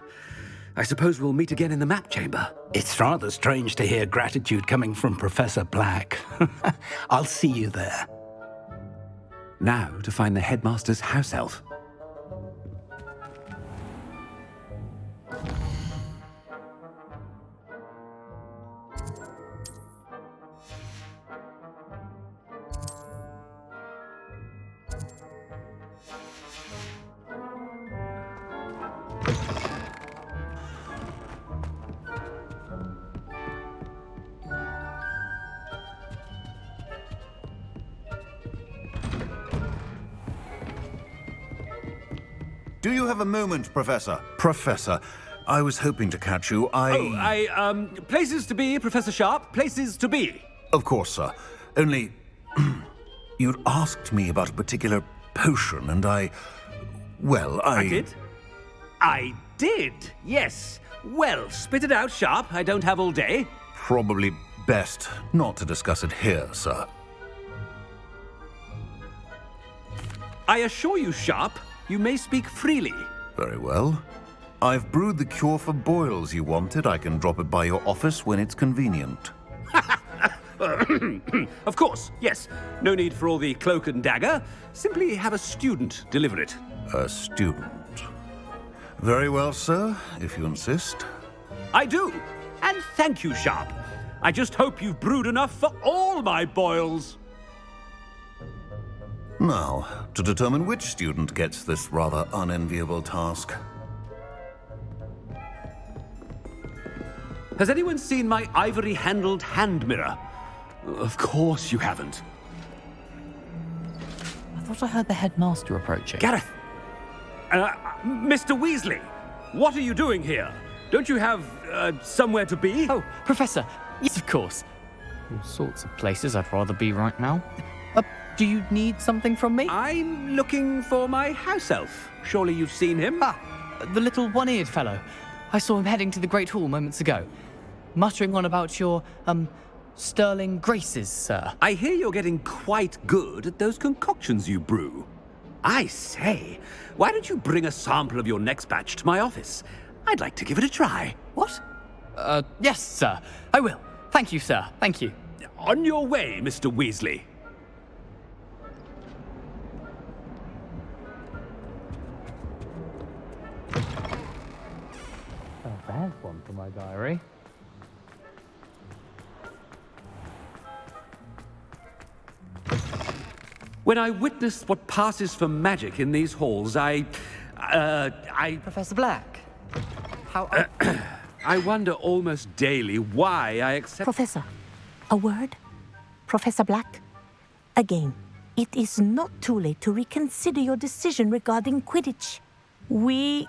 I suppose we'll meet again in the map chamber. It's rather strange to hear gratitude coming from Professor Black. I'll see you there. Now to find the Headmaster's house elf. Do you have a moment, Professor? Professor, I was hoping to catch you. Places to be, Professor Sharp. Places to be. Of course, sir. Only, you'd asked me about a particular potion, and I did? I did, yes. Well, spit it out, Sharp. I don't have all day. Probably best not to discuss it here, sir. I assure you, Sharp, you may speak freely. Very well. I've brewed the cure for boils you wanted. I can drop it by your office when it's convenient. Of course, yes. No need for all the cloak and dagger. Simply have a student deliver it. A student? Very well, sir, if you insist. I do. And thank you, Sharp. I just hope you've brewed enough for all my boils. Now, to determine which student gets this rather unenviable task. Has anyone seen my ivory-handled hand mirror? Of course you haven't. I thought I heard the Headmaster approaching. Gareth! Mr. Weasley, what are you doing here? Don't you have, somewhere to be? Oh, Professor. Yes, of course. All sorts of places I'd rather be right now. Do you need something from me? I'm looking for my house elf. Surely you've seen him? Ah, the little one-eared fellow. I saw him heading to the Great Hall moments ago, muttering on about your, sterling graces, sir. I hear you're getting quite good at those concoctions you brew. I say, why don't you bring a sample of your next batch to my office? I'd like to give it a try. What? Yes, sir. I will. Thank you, sir. Thank you. On your way, Mr. Weasley. Oh, there's one for my diary. When I witness what passes for magic in these halls, I... Professor Black, how... I wonder almost daily why I accept... Professor, a word? Professor Black? Again, it is not too late to reconsider your decision regarding Quidditch. We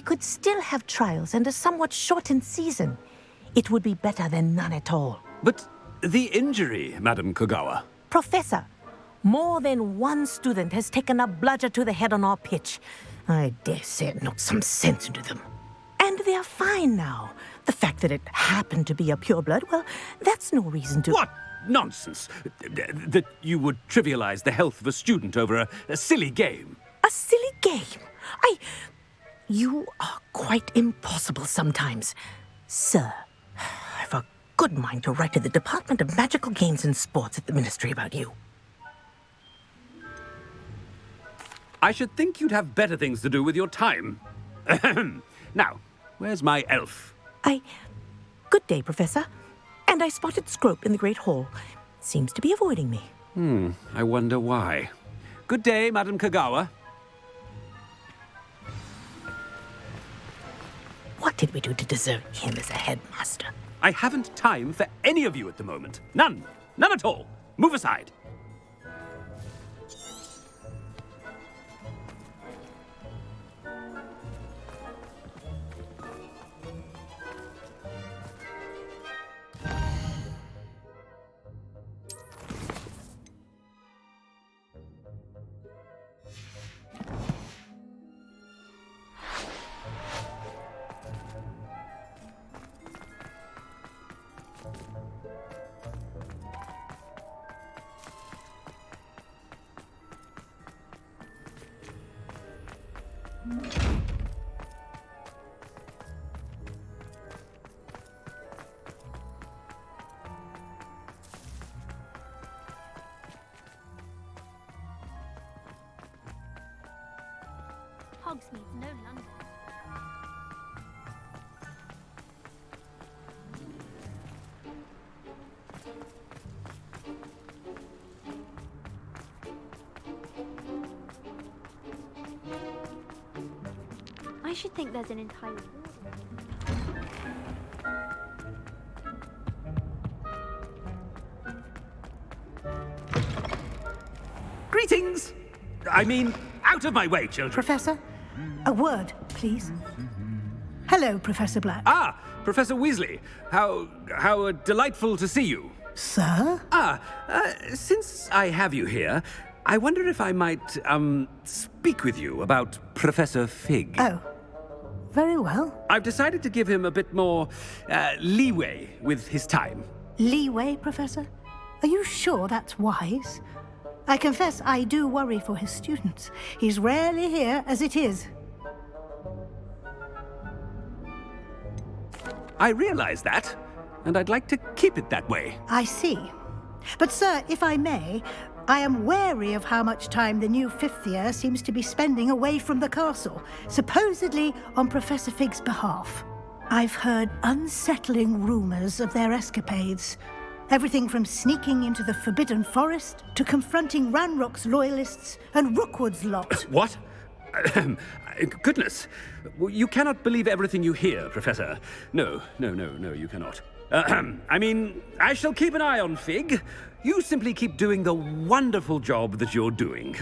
could still have trials and a somewhat shortened season. It would be better than none at all. But the injury, Madam Kogawa... Professor, more than one student has taken a bludger to the head on our pitch. I dare say it knocked some sense into them. And they are fine now. The fact that it happened to be a pureblood, well, that's no reason to... What nonsense! That you would trivialize the health of a student over a silly game. A silly game? You are quite impossible sometimes. Sir, I've a good mind to write to the Department of Magical Games and Sports at the Ministry about you. I should think you'd have better things to do with your time. Now, where's my elf? Good day, Professor. And I spotted Scrope in the Great Hall. Seems to be avoiding me. I wonder why. Good day, Madam Kogawa. What did we do to deserve him as a headmaster? I haven't time for any of you at the moment. None. None at all. Move aside. Hogsmeade, no London. I should think there's an entire ward. Greetings! I mean, out of my way, children. Professor, a word, please. Hello, Professor Black. Ah, Professor Weasley. How delightful to see you. Sir? Since I have you here, I wonder if I might, speak with you about Professor Fig. Oh, very well. I've decided to give him a bit more, leeway with his time. Leeway, Professor? Are you sure that's wise? I confess I do worry for his students. He's rarely here as it is. I realize that, and I'd like to keep it that way. I see. But, sir, if I may, I am wary of how much time the new fifth year seems to be spending away from the castle, supposedly on Professor Fig's behalf. I've heard unsettling rumors of their escapades. Everything from sneaking into the Forbidden Forest to confronting Ranrock's loyalists and Rookwood's lot. What? Goodness. You cannot believe everything you hear, Professor. No, you cannot. I mean, I shall keep an eye on Fig. You simply keep doing the wonderful job that you're doing.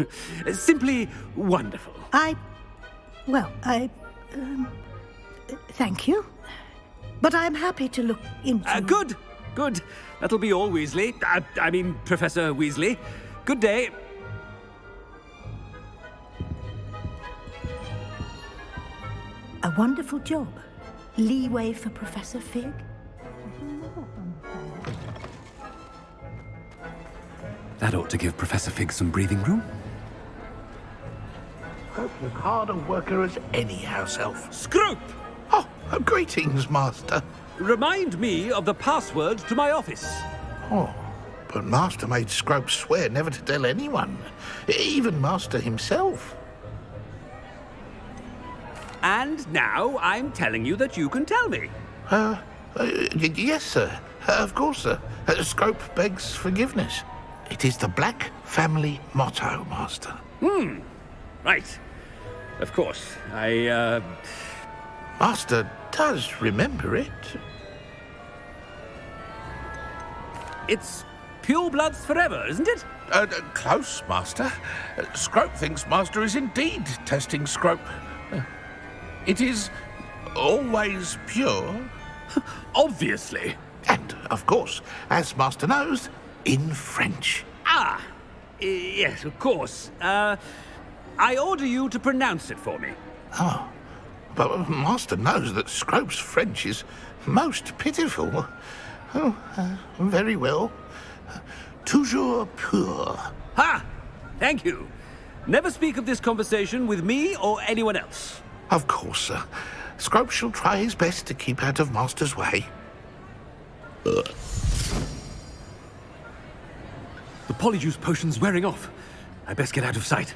Simply wonderful. Thank you. But I'm happy to look into... Good. Good. That'll be all, Weasley. I mean, Professor Weasley. Good day. A wonderful job. Leeway for Professor Fig. That ought to give Professor Fig some breathing room. Hope you're hard a worker as any house elf. Scrope! Oh, greetings, Master. Remind me of the password to my office. Oh, but Master made Scrope swear never to tell anyone, even Master himself. And now I'm telling you that you can tell me. Yes, sir. Of course, sir. Scrope begs forgiveness. It is the Black family motto, Master. Right. Of course. Master does remember it. It's pure bloods forever, isn't it? Close, Master. Scrope thinks Master is indeed testing Scrope. It is always pure. Obviously. And, of course, as Master knows, in French. Yes, of course. I order you to pronounce it for me. Oh, but Master knows that Scrope's French is most pitiful. Oh, very well. Toujours pur. Ha! Thank you. Never speak of this conversation with me or anyone else. Of course, sir. Scrope shall try his best to keep out of Master's way. The Polyjuice potion's wearing off. I best get out of sight.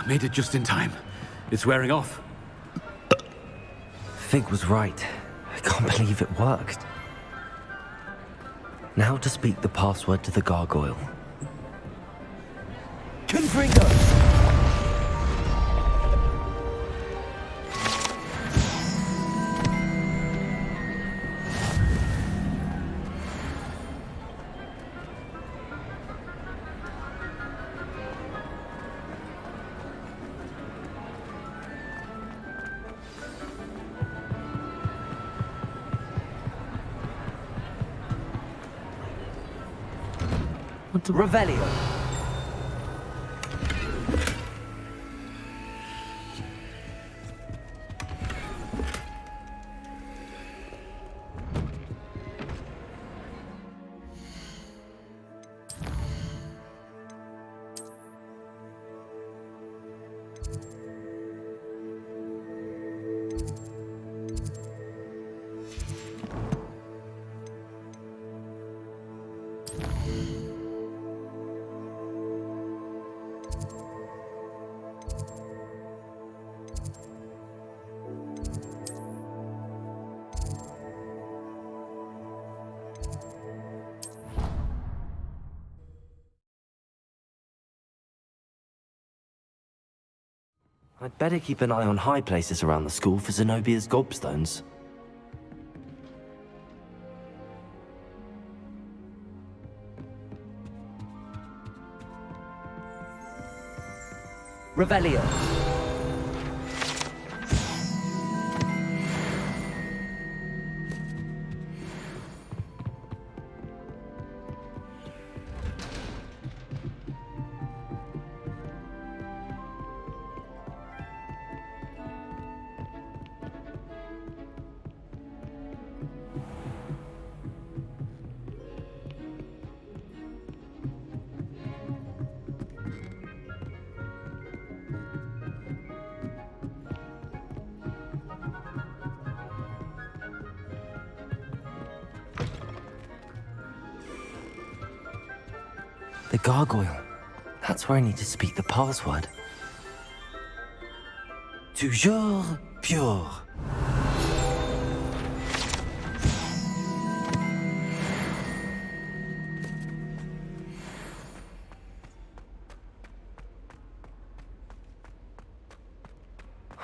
Made it just in time. It's wearing off. Fig was right. I can't believe it worked. Now to speak the password to the gargoyle. Confringo! Revelio. I'd better keep an eye on high places around the school for Zenobia's gobstones. Revelio. The gargoyle. That's where I need to speak the password. Toujours pure.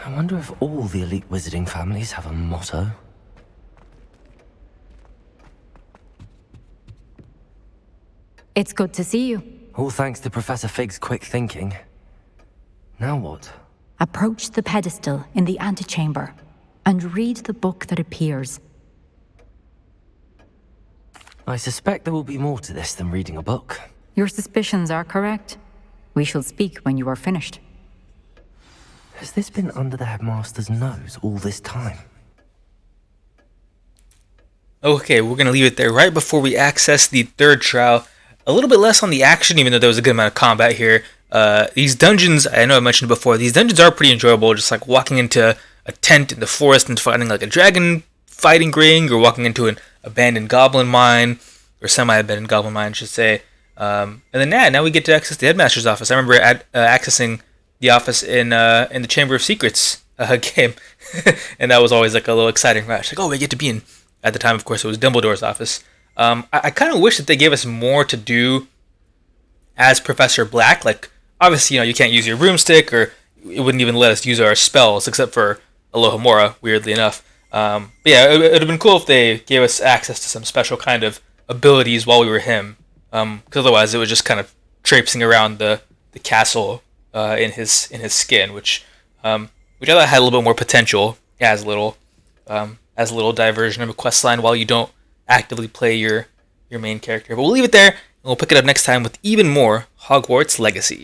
I wonder if all the elite wizarding families have a motto. It's good to see you. All thanks to Professor Fig's quick thinking. Now what? Approach the pedestal in the antechamber and read the book that appears. I suspect there will be more to this than reading a book. Your suspicions are correct. We shall speak when you are finished. Has this been under the headmaster's nose all this time? Okay, we're going to leave it there right before we access the third trial. A little bit less on the action, even though there was a good amount of combat here. These dungeons, I know I mentioned before, these dungeons are pretty enjoyable. Just like walking into a tent in the forest and finding like a dragon fighting ring, or walking into an abandoned goblin mine, or semi-abandoned goblin mine, I should say. And then now we get to access the headmaster's office. I remember accessing the office in the Chamber of Secrets game, and that was always like a little exciting rush. Like, oh, we get to be in. At the time, of course, it was Dumbledore's office. I kind of wish that they gave us more to do as Professor Black. Like, obviously, you can't use your broomstick, or it wouldn't even let us use our spells, except for Alohomora, weirdly enough. But yeah, it would have been cool if they gave us access to some special kind of abilities while we were him. Because otherwise, it was just kind of traipsing around the castle in his skin, which I thought had a little bit more potential as a little diversion of a quest line while you don't actively play your main character. But we'll leave it there, and we'll pick it up next time with even more Hogwarts Legacy.